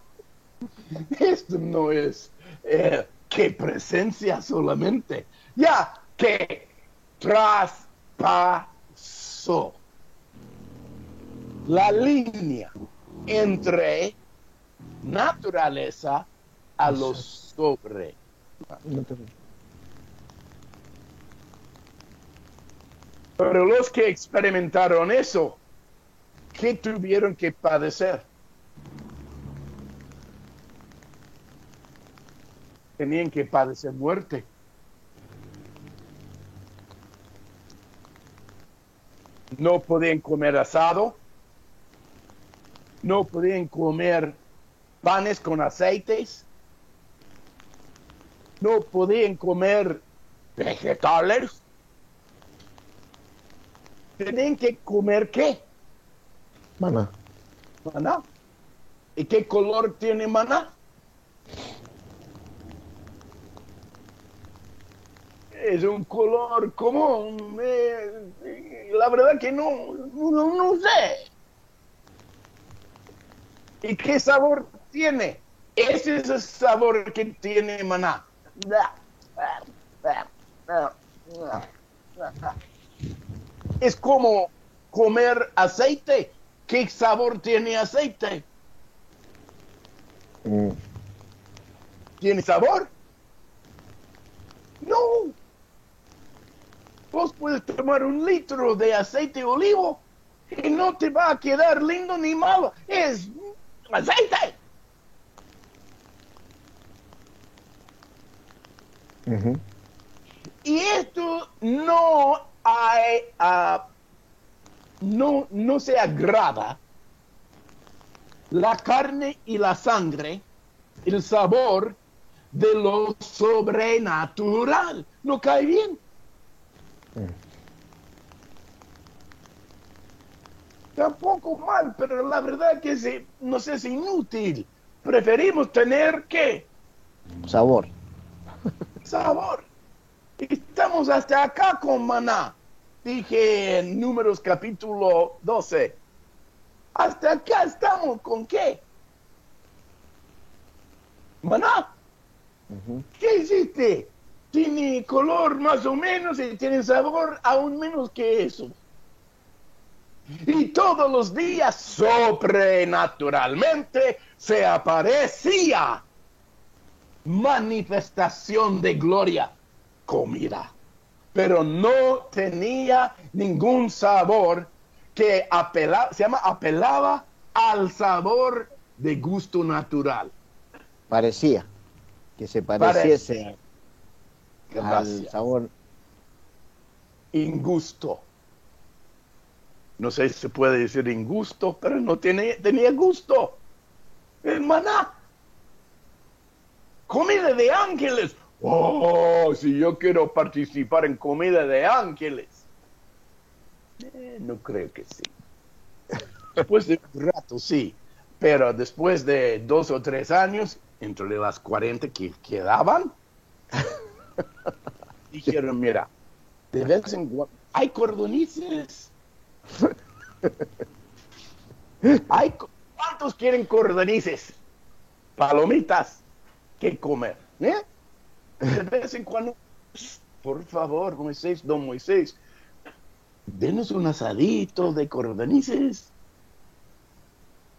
Esto no es que presencia solamente, ya que traspasó la línea entre naturaleza a lo sobre. Pero los que experimentaron eso, ¿qué tuvieron que padecer? Tenían que padecer muerte. No podían comer asado. No podían comer panes con aceites. No podían comer vegetales. Tienen que comer ¿qué? Maná. Maná. ¿Y qué color tiene maná? Es un color común. La verdad que no sé. ¿Y qué sabor tiene? Ese es el sabor que tiene maná. Es como comer aceite. ¿Qué sabor tiene aceite? ¿Tiene sabor? No. Vos puedes tomar 1 litro de aceite de olivo y no te va a quedar lindo ni malo. Es aceite. Y esto no hay, no se agrada la carne y la sangre, el sabor de lo sobrenatural. No cae bien. Tampoco mal, pero la verdad que no sé, es inútil. Preferimos tener, ¿qué? Sabor. Sabor. Estamos hasta acá con maná. Dije en Números capítulo 12. Hasta acá estamos con ¿qué? Maná. ¿Qué hiciste? Tiene color más o menos y tiene sabor aún menos que eso. Y todos los días sobrenaturalmente se aparecía manifestación de gloria, comida, pero no tenía ningún sabor que apelaba al sabor de gusto natural. Parecía que se pareciese al sabor. Ingusto. No sé si se puede decir ingusto, pero no tenía gusto. El maná. Comida de ángeles. Oh, si yo quiero participar en comida de ángeles. No creo que sí. Después de un rato, sí. Pero después de 2 o 3 años, entre las 40 que quedaban, dijeron, mira, de vez en cuando hay cordonices. ¿Cuántos quieren cordonices? Palomitas. ¿Qué comer? De vez en cuando, por favor, don Moisés, denos un asadito de cordonices.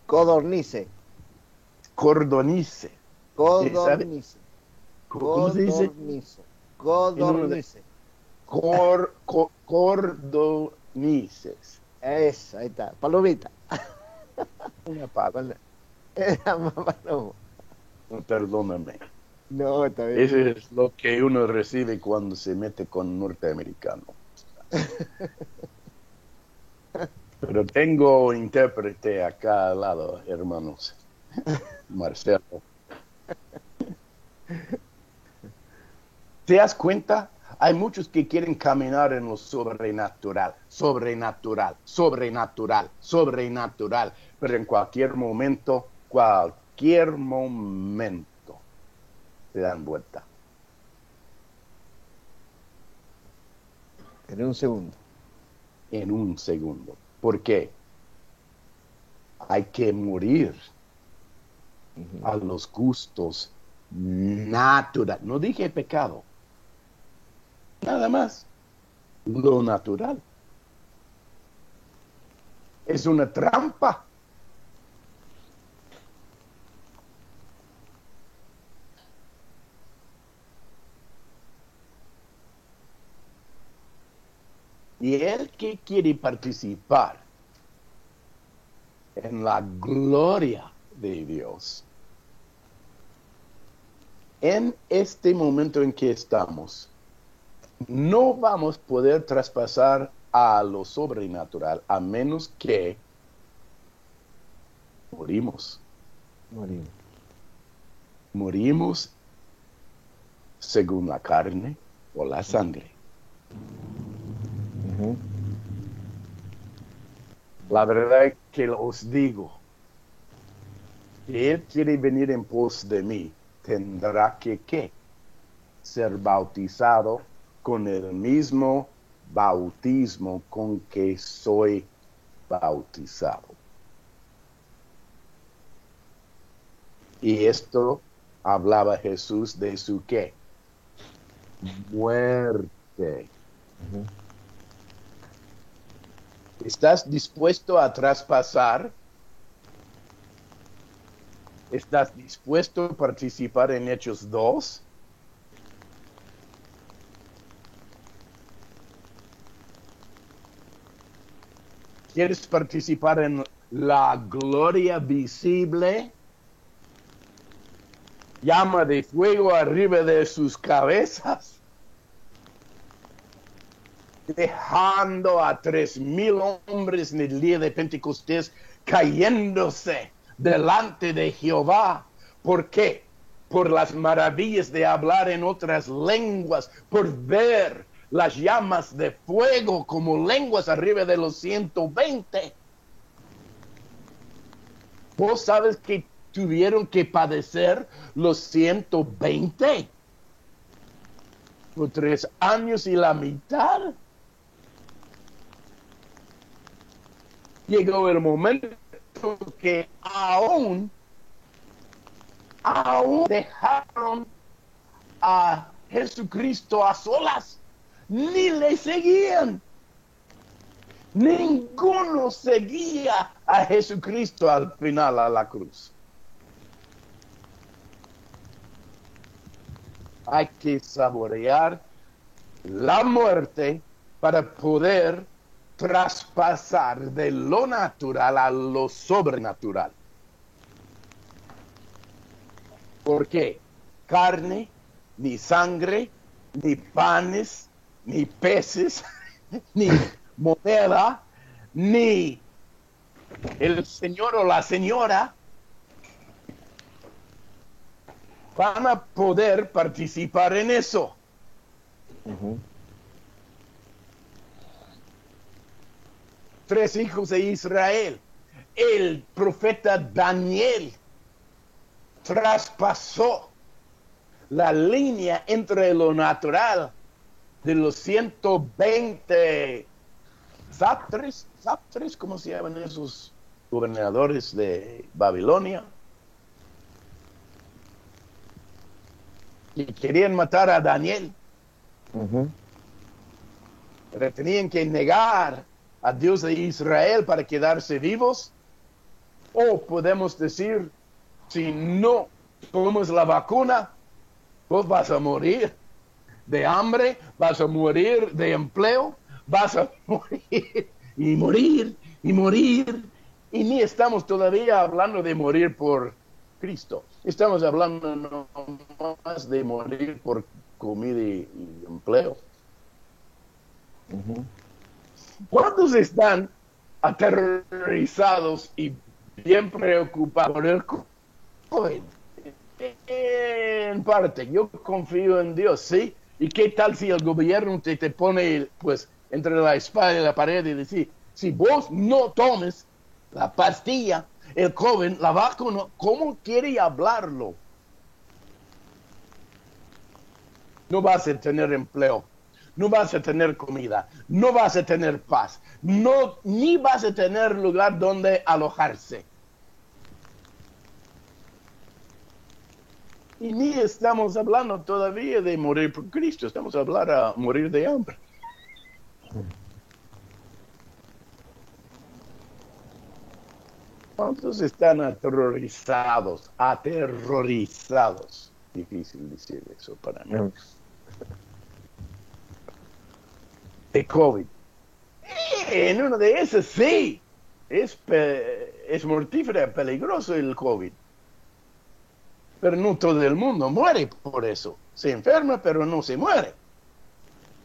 Codornice. Cordonice. Codornice. ¿Cómo se dice? Codornice. Cordonices. Eso, ahí está. Palomita. Una palabra. Perdóname. No, está bien. Eso es lo que uno recibe cuando se mete con norteamericano. Pero tengo intérprete acá al lado, hermanos. Marcelo. ¿Te das cuenta? Hay muchos que quieren caminar en lo sobrenatural, pero en cualquier momento se dan vuelta. En un segundo. En un segundo. ¿Por qué? Hay que morir a los gustos naturales. No dije pecado. Nada más. Lo natural. Es una trampa. Y el que quiere participar en la gloria de Dios, en este momento en que estamos, no vamos a poder traspasar a lo sobrenatural a menos que morimos. Morimos según la carne o la sangre. La verdad es que os digo, si Él quiere venir en pos de mí, tendrá que ¿qué? Ser bautizado con el mismo bautismo con que soy bautizado. Y esto hablaba Jesús de su ¿qué? Muerte. ¿Estás dispuesto a traspasar? ¿Estás dispuesto a participar en Hechos 2? ¿Quieres participar en la gloria visible? Llama de fuego arriba de sus cabezas, dejando a 3,000 hombres en el día de Pentecostés cayéndose delante de Jehová. ¿Por qué? Por las maravillas de hablar en otras lenguas, por ver las llamas de fuego como lenguas arriba de los 120. ¿Vos sabes que tuvieron que padecer los 120 por 3 años y la mitad? Llegó el momento que aún dejaron a Jesucristo a solas, ni le seguían. Ninguno seguía a Jesucristo al final a la cruz. Hay que saborear la muerte para poder traspasar de lo natural a lo sobrenatural. Porque carne, ni sangre, ni panes, ni peces, ni moneda, ni el señor o la señora van a poder participar en eso. Ujú. 3 hijos de Israel. El profeta Daniel traspasó la línea entre lo natural de los 120 saptres, ¿cómo se llaman esos gobernadores de Babilonia? Y querían matar a Daniel. Ujú. Pero tenían que negar a Dios de Israel para quedarse vivos. O podemos decir, si no tomas la vacuna, vos vas a morir de hambre, vas a morir de empleo, vas a morir y morir y morir. Y ni estamos todavía hablando de morir por Cristo. Estamos hablando no más de morir por comida y empleo. Ujú. ¿Cuántos están aterrorizados y bien preocupados por el COVID? En parte, yo confío en Dios, ¿sí? ¿Y qué tal si el gobierno te pone, pues, entre la espada y la pared y decir, si vos no tomes la pastilla, el COVID, la vacuna, ¿cómo quiere hablarlo? No vas a tener empleo, no vas a tener comida, no vas a tener paz, no, ni vas a tener lugar donde alojarse. Y ni estamos hablando todavía de morir por Cristo, estamos hablando de morir de hambre. ¿Cuántos están aterrorizados? Aterrorizados. Difícil decir eso para mí. De COVID. En uno de esos sí. Es mortífero, peligroso el COVID. Pero no todo el mundo muere por eso. Se enferma, pero no se muere.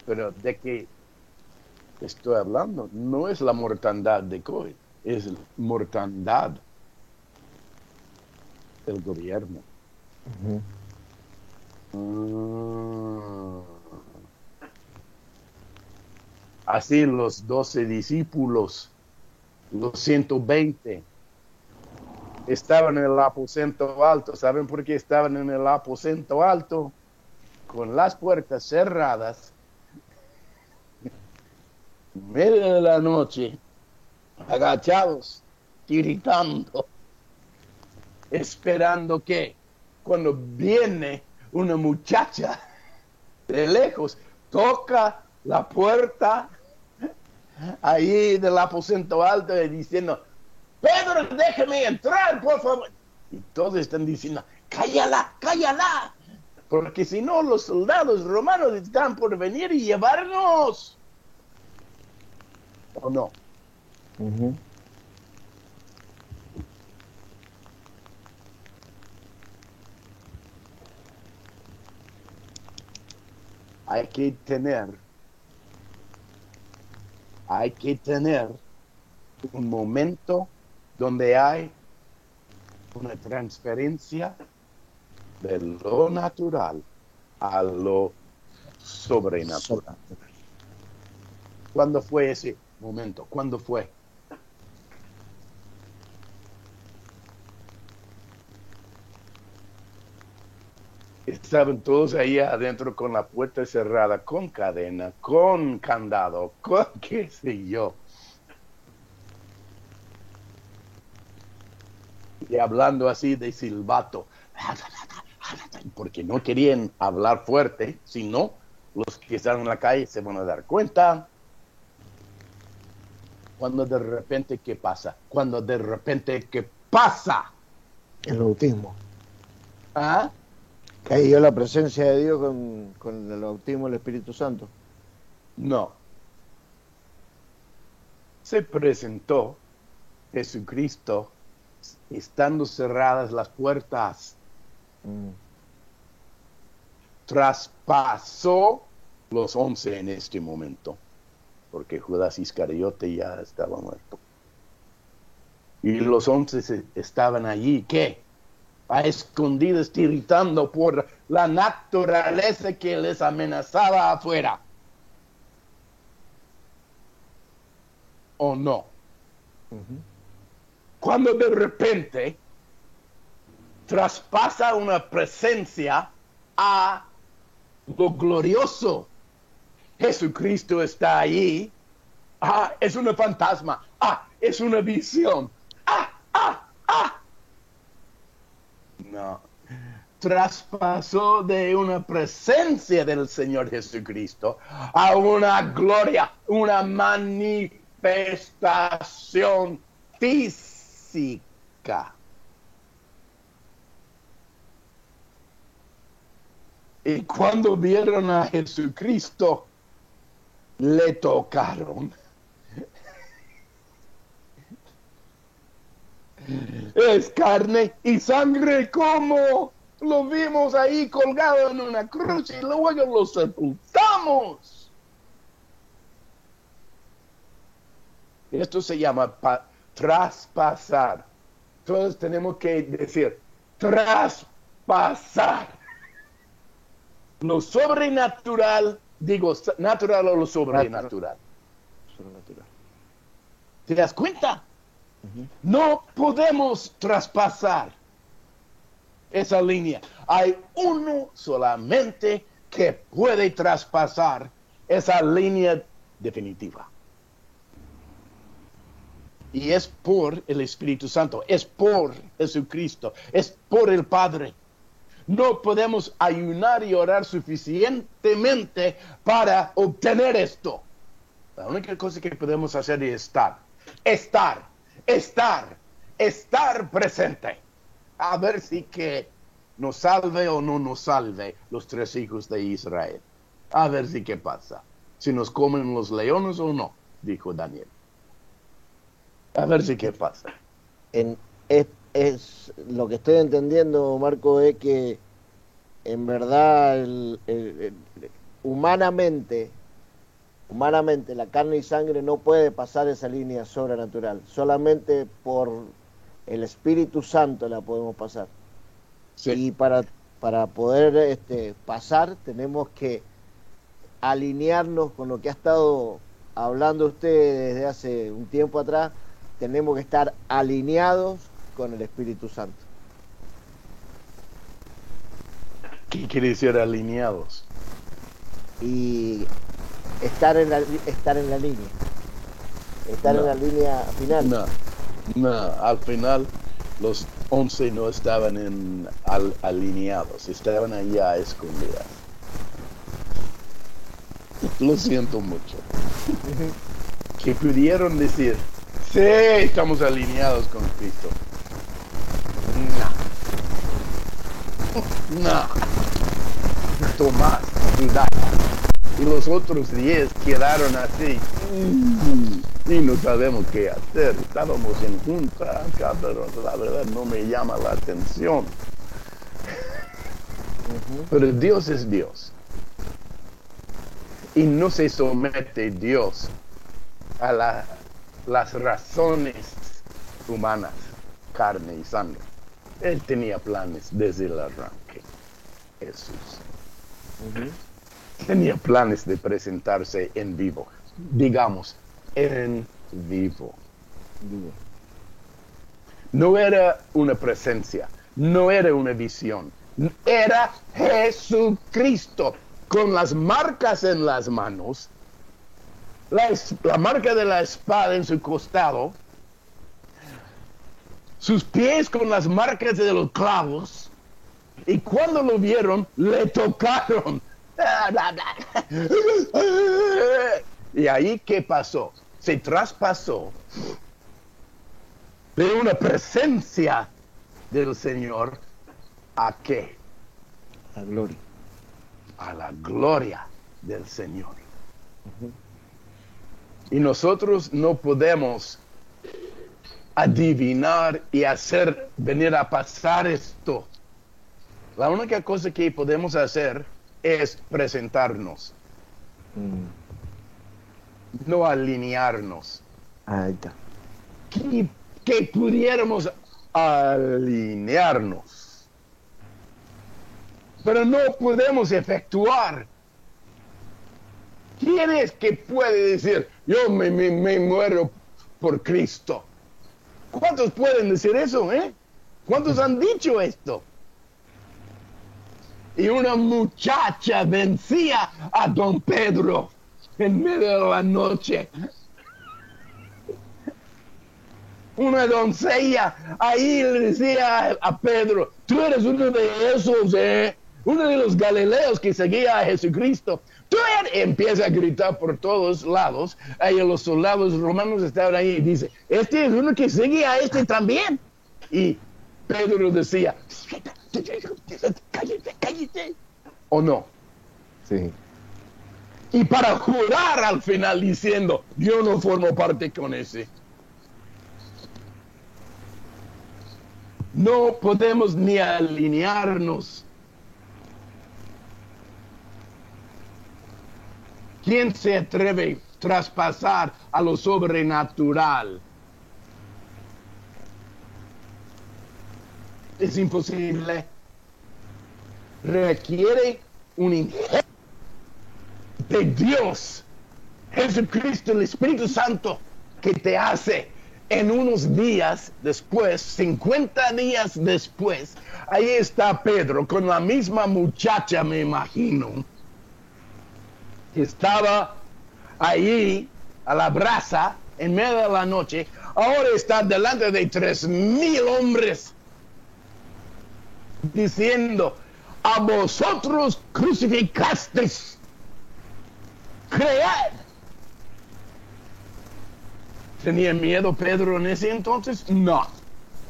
Pero de que estoy hablando no es la mortandad de COVID, es la mortandad del gobierno. Así los 12 discípulos, los 120, estaban en el aposento alto. ¿Saben por qué estaban en el aposento alto? Con las puertas cerradas, en medio de la noche, agachados, tiritando, esperando que cuando viene una muchacha de lejos, toca la puerta ahí del aposento alto y diciendo, Pedro, déjeme entrar, por favor. Y todos están diciendo, cállala, cállala, porque si no los soldados romanos están por venir y llevarnos. ¿O no? Uh-huh. Hay que tener un momento donde hay una transferencia de lo natural a lo sobrenatural. ¿Cuándo fue ese momento? ¿Cuándo fue? Estaban todos ahí adentro con la puerta cerrada, con cadena, con candado, con qué sé yo. Y hablando así de silbato, porque no querían hablar fuerte, sino los que están en la calle se van a dar cuenta. Cuando de repente, ¿qué pasa? Cuando de repente, ¿qué pasa? El bautismo. ¿Ah? Cayó la presencia de Dios con el bautismo del Espíritu Santo. No. Se presentó Jesucristo estando cerradas las puertas. Traspasó los 11 en este momento, porque Judas Iscariote ya estaba muerto. Y los 11 estaban allí, ¿qué? A escondidas, tiritando por la naturaleza que les amenazaba afuera. ¿O no? Uh-huh. Cuando de repente traspasa una presencia a lo glorioso. Jesucristo está allí. Es un fantasma. Es una visión. No. Traspasó de una presencia del Señor Jesucristo a una gloria, una manifestación física. Y cuando vieron a Jesucristo, le tocaron. Es carne y sangre, como lo vimos ahí colgado en una cruz y luego lo sepultamos. Esto se llama traspasar. Todos tenemos que decir traspasar. Lo sobrenatural, digo, natural o lo sobrenatural. Sobrenatural. ¿Te das cuenta? Uh-huh. No podemos traspasar esa línea. Hay uno solamente que puede traspasar esa línea definitiva. Y es por el Espíritu Santo, es por Jesucristo, es por el Padre. No podemos ayunar y orar suficientemente para obtener esto. La única cosa que podemos hacer es estar presente. A ver si que nos salve o no nos salve los 3 hijos de Israel. A ver si qué pasa. Si nos comen los leones o no, dijo Daniel. A ver si qué pasa. Es lo que estoy entendiendo, Marco, es que en verdad humanamente la carne y sangre no puede pasar esa línea sobrenatural. Solamente por el Espíritu Santo la podemos pasar. Sí. Y para poder pasar tenemos que alinearnos con lo que ha estado hablando usted desde hace un tiempo atrás. Tenemos que estar alineados con el Espíritu Santo. ¿Qué quiere decir alineados? Y estar en la línea. Estar en la línea final. No, al final 11 no estaban alineados, estaban allá escondidas. Lo siento mucho. Que pudieron decir, sí, estamos alineados con Cristo. No. Tomás dudaba. Y los otros 10 quedaron así. Y no sabemos qué hacer. Estábamos en junta acá, pero la verdad no me llama la atención. Pero Dios es Dios. Y no se somete Dios a las razones humanas, carne y sangre. Él tenía planes desde el arranque. Jesús. Tenía planes de presentarse en vivo. Digamos, en vivo. No era una presencia, no era una visión. Era Jesucristo con las marcas en las manos, la marca de la espada en su costado, sus pies con las marcas de los clavos, y cuando lo vieron, le tocaron. Y ahí, ¿qué pasó? Se traspasó de una presencia del Señor ¿a qué? La gloria. A la gloria del Señor. Y nosotros no podemos adivinar y hacer venir a pasar esto. La única cosa que podemos hacer es presentarnos. No alinearnos. Ahí está. Que pudiéramos alinearnos. Pero no podemos efectuar. ¿Quién es que puede decir, yo me muero por Cristo? ¿Cuántos pueden decir eso, ¿Cuántos han dicho esto? Y una muchacha vencía a don Pedro en medio de la noche. Una doncella ahí le decía a Pedro, tú eres uno de esos, uno de los galileos que seguía a Jesucristo. Tú empieza a gritar por todos lados. Ahí los soldados romanos estaban ahí y dice, este es uno que seguía a este también. Y Pedro decía, cállate. ¿O no? Sí. Y para jurar al final diciendo, yo no formo parte con ese. No podemos ni alinearnos. ¿Quién se atreve a traspasar a lo sobrenatural? Es imposible. Requiere un ingenio de Dios, Jesucristo, el Espíritu Santo, que te hace en unos días después, 50 días después, ahí está Pedro con la misma muchacha, me imagino, que estaba ahí a la brasa en medio de la noche. Ahora está delante de 3,000 hombres diciendo, a vosotros crucificasteis, creed. ¿Tenía miedo Pedro en ese entonces? No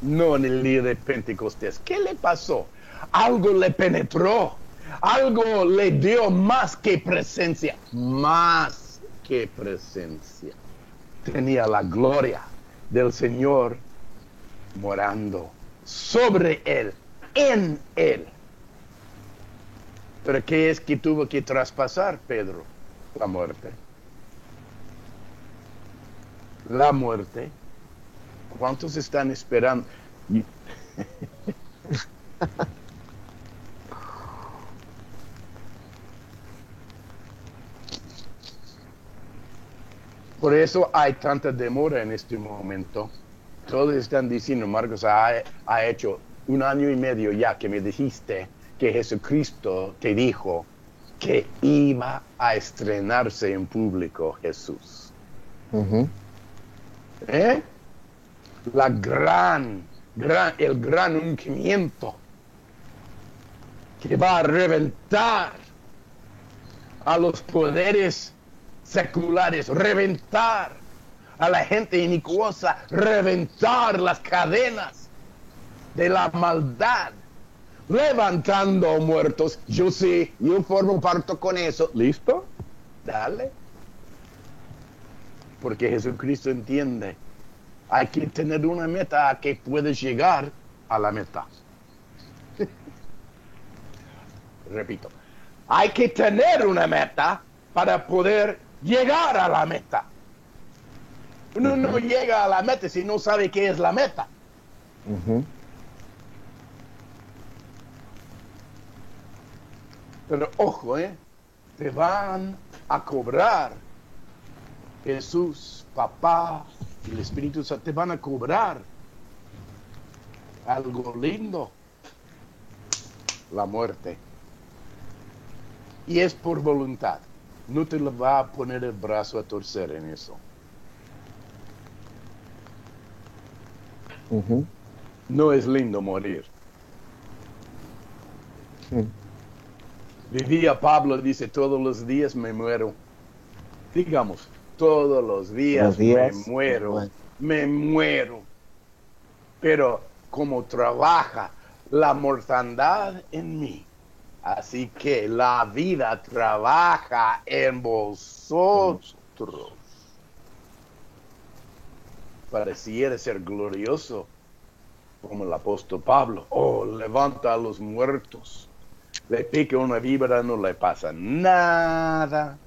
en el día de Pentecostés. ¿Qué le pasó? Algo le penetró, algo le dio más que presencia. Tenía la gloria del Señor morando sobre él, en él. ¿Pero qué es que tuvo que traspasar Pedro? La muerte. La muerte. ¿Cuántos están esperando? Por eso hay tanta demora en este momento. Todos están diciendo, Marcos ha hecho 1 año y medio ya que me dijiste que Jesucristo te dijo que iba a estrenarse en público Jesús. La gran el gran ungimiento que va a reventar a los poderes seculares, reventar a la gente inicuosa, reventar las cadenas de la maldad, levantando muertos. Yo sí, yo formo parte con eso. ¿Listo? Dale. Porque Jesucristo entiende, hay que tener una meta a que puedes llegar a la meta. Repito, hay que tener una meta para poder llegar a la meta. Uno no llega a la meta si no sabe qué es la meta. Pero ojo, te van a cobrar. Jesús, papá y el Espíritu Santo te van a cobrar algo lindo, la muerte. Y es por voluntad. No te lo va a poner el brazo a torcer en eso. No es lindo morir. Vivía Pablo, dice, todos los días me muero. Digamos, todos los días me muero. Pero como trabaja la mortandad en mí, así que la vida trabaja en vosotros. Pareciera ser glorioso, como el apóstol Pablo. Oh, levanta a los muertos. Le pica una víbora, no le pasa nada.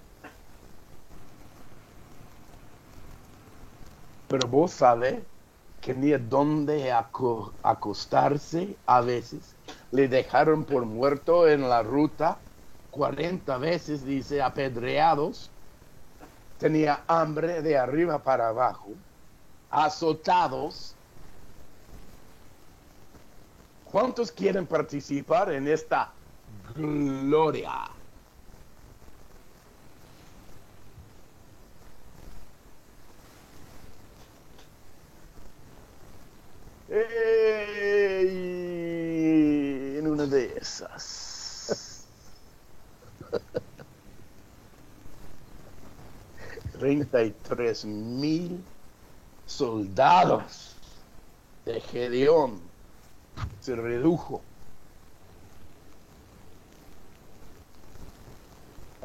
Pero vos sabés que ni a dónde acostarse a veces. Le dejaron por muerto en la ruta 40 veces, dice, apedreados. Tenía hambre de arriba para abajo. Azotados. ¿Cuántos quieren participar en esta gloria? En una de esas. 33,000 soldados de Gedeón se redujo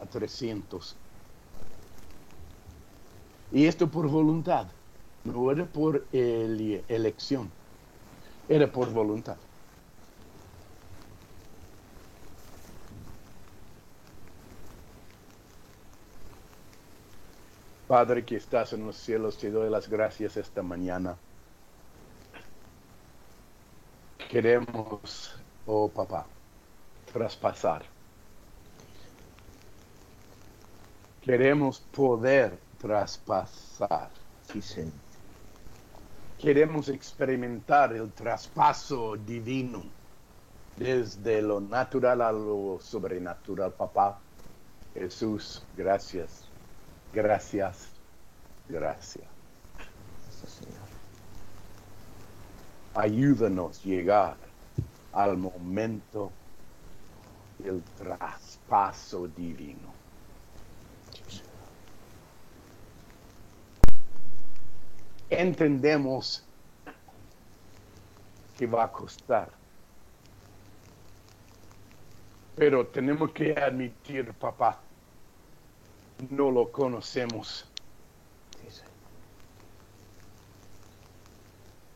a 300. Y esto por voluntad, no era por elección, era por voluntad. Padre que estás en los cielos, te doy las gracias esta mañana. Queremos, oh papá, traspasar. Queremos poder traspasar. Sí, Señor. Queremos experimentar el traspaso divino desde lo natural a lo sobrenatural, papá. Jesús, gracias. Gracias. Gracias. Sí, Señor. Ayúdanos a llegar al momento del traspaso divino. Entendemos que va a costar, pero tenemos que admitir, papá, no lo conocemos.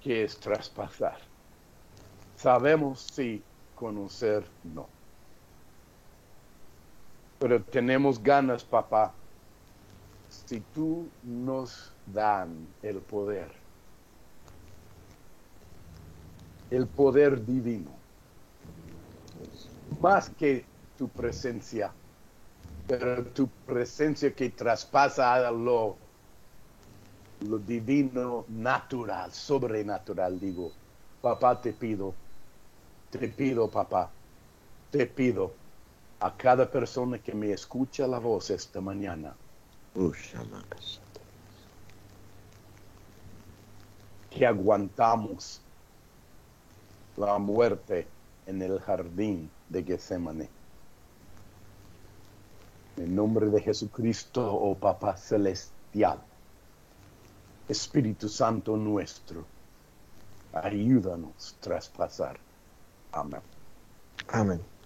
¿Qué es traspasar? Sabemos sí, conocer no. Pero tenemos ganas, papá. Si tú nos dan el poder divino, más que tu presencia, pero tu presencia que traspasa lo divino, natural, sobrenatural, digo. Papá, te pido, papá, te pido a cada persona que me escucha la voz esta mañana, que aguantamos la muerte en el jardín de Getsemaní. En nombre de Jesucristo, oh Papá Celestial, Espíritu Santo nuestro, ayúdanos a traspasar. Amén. Amén.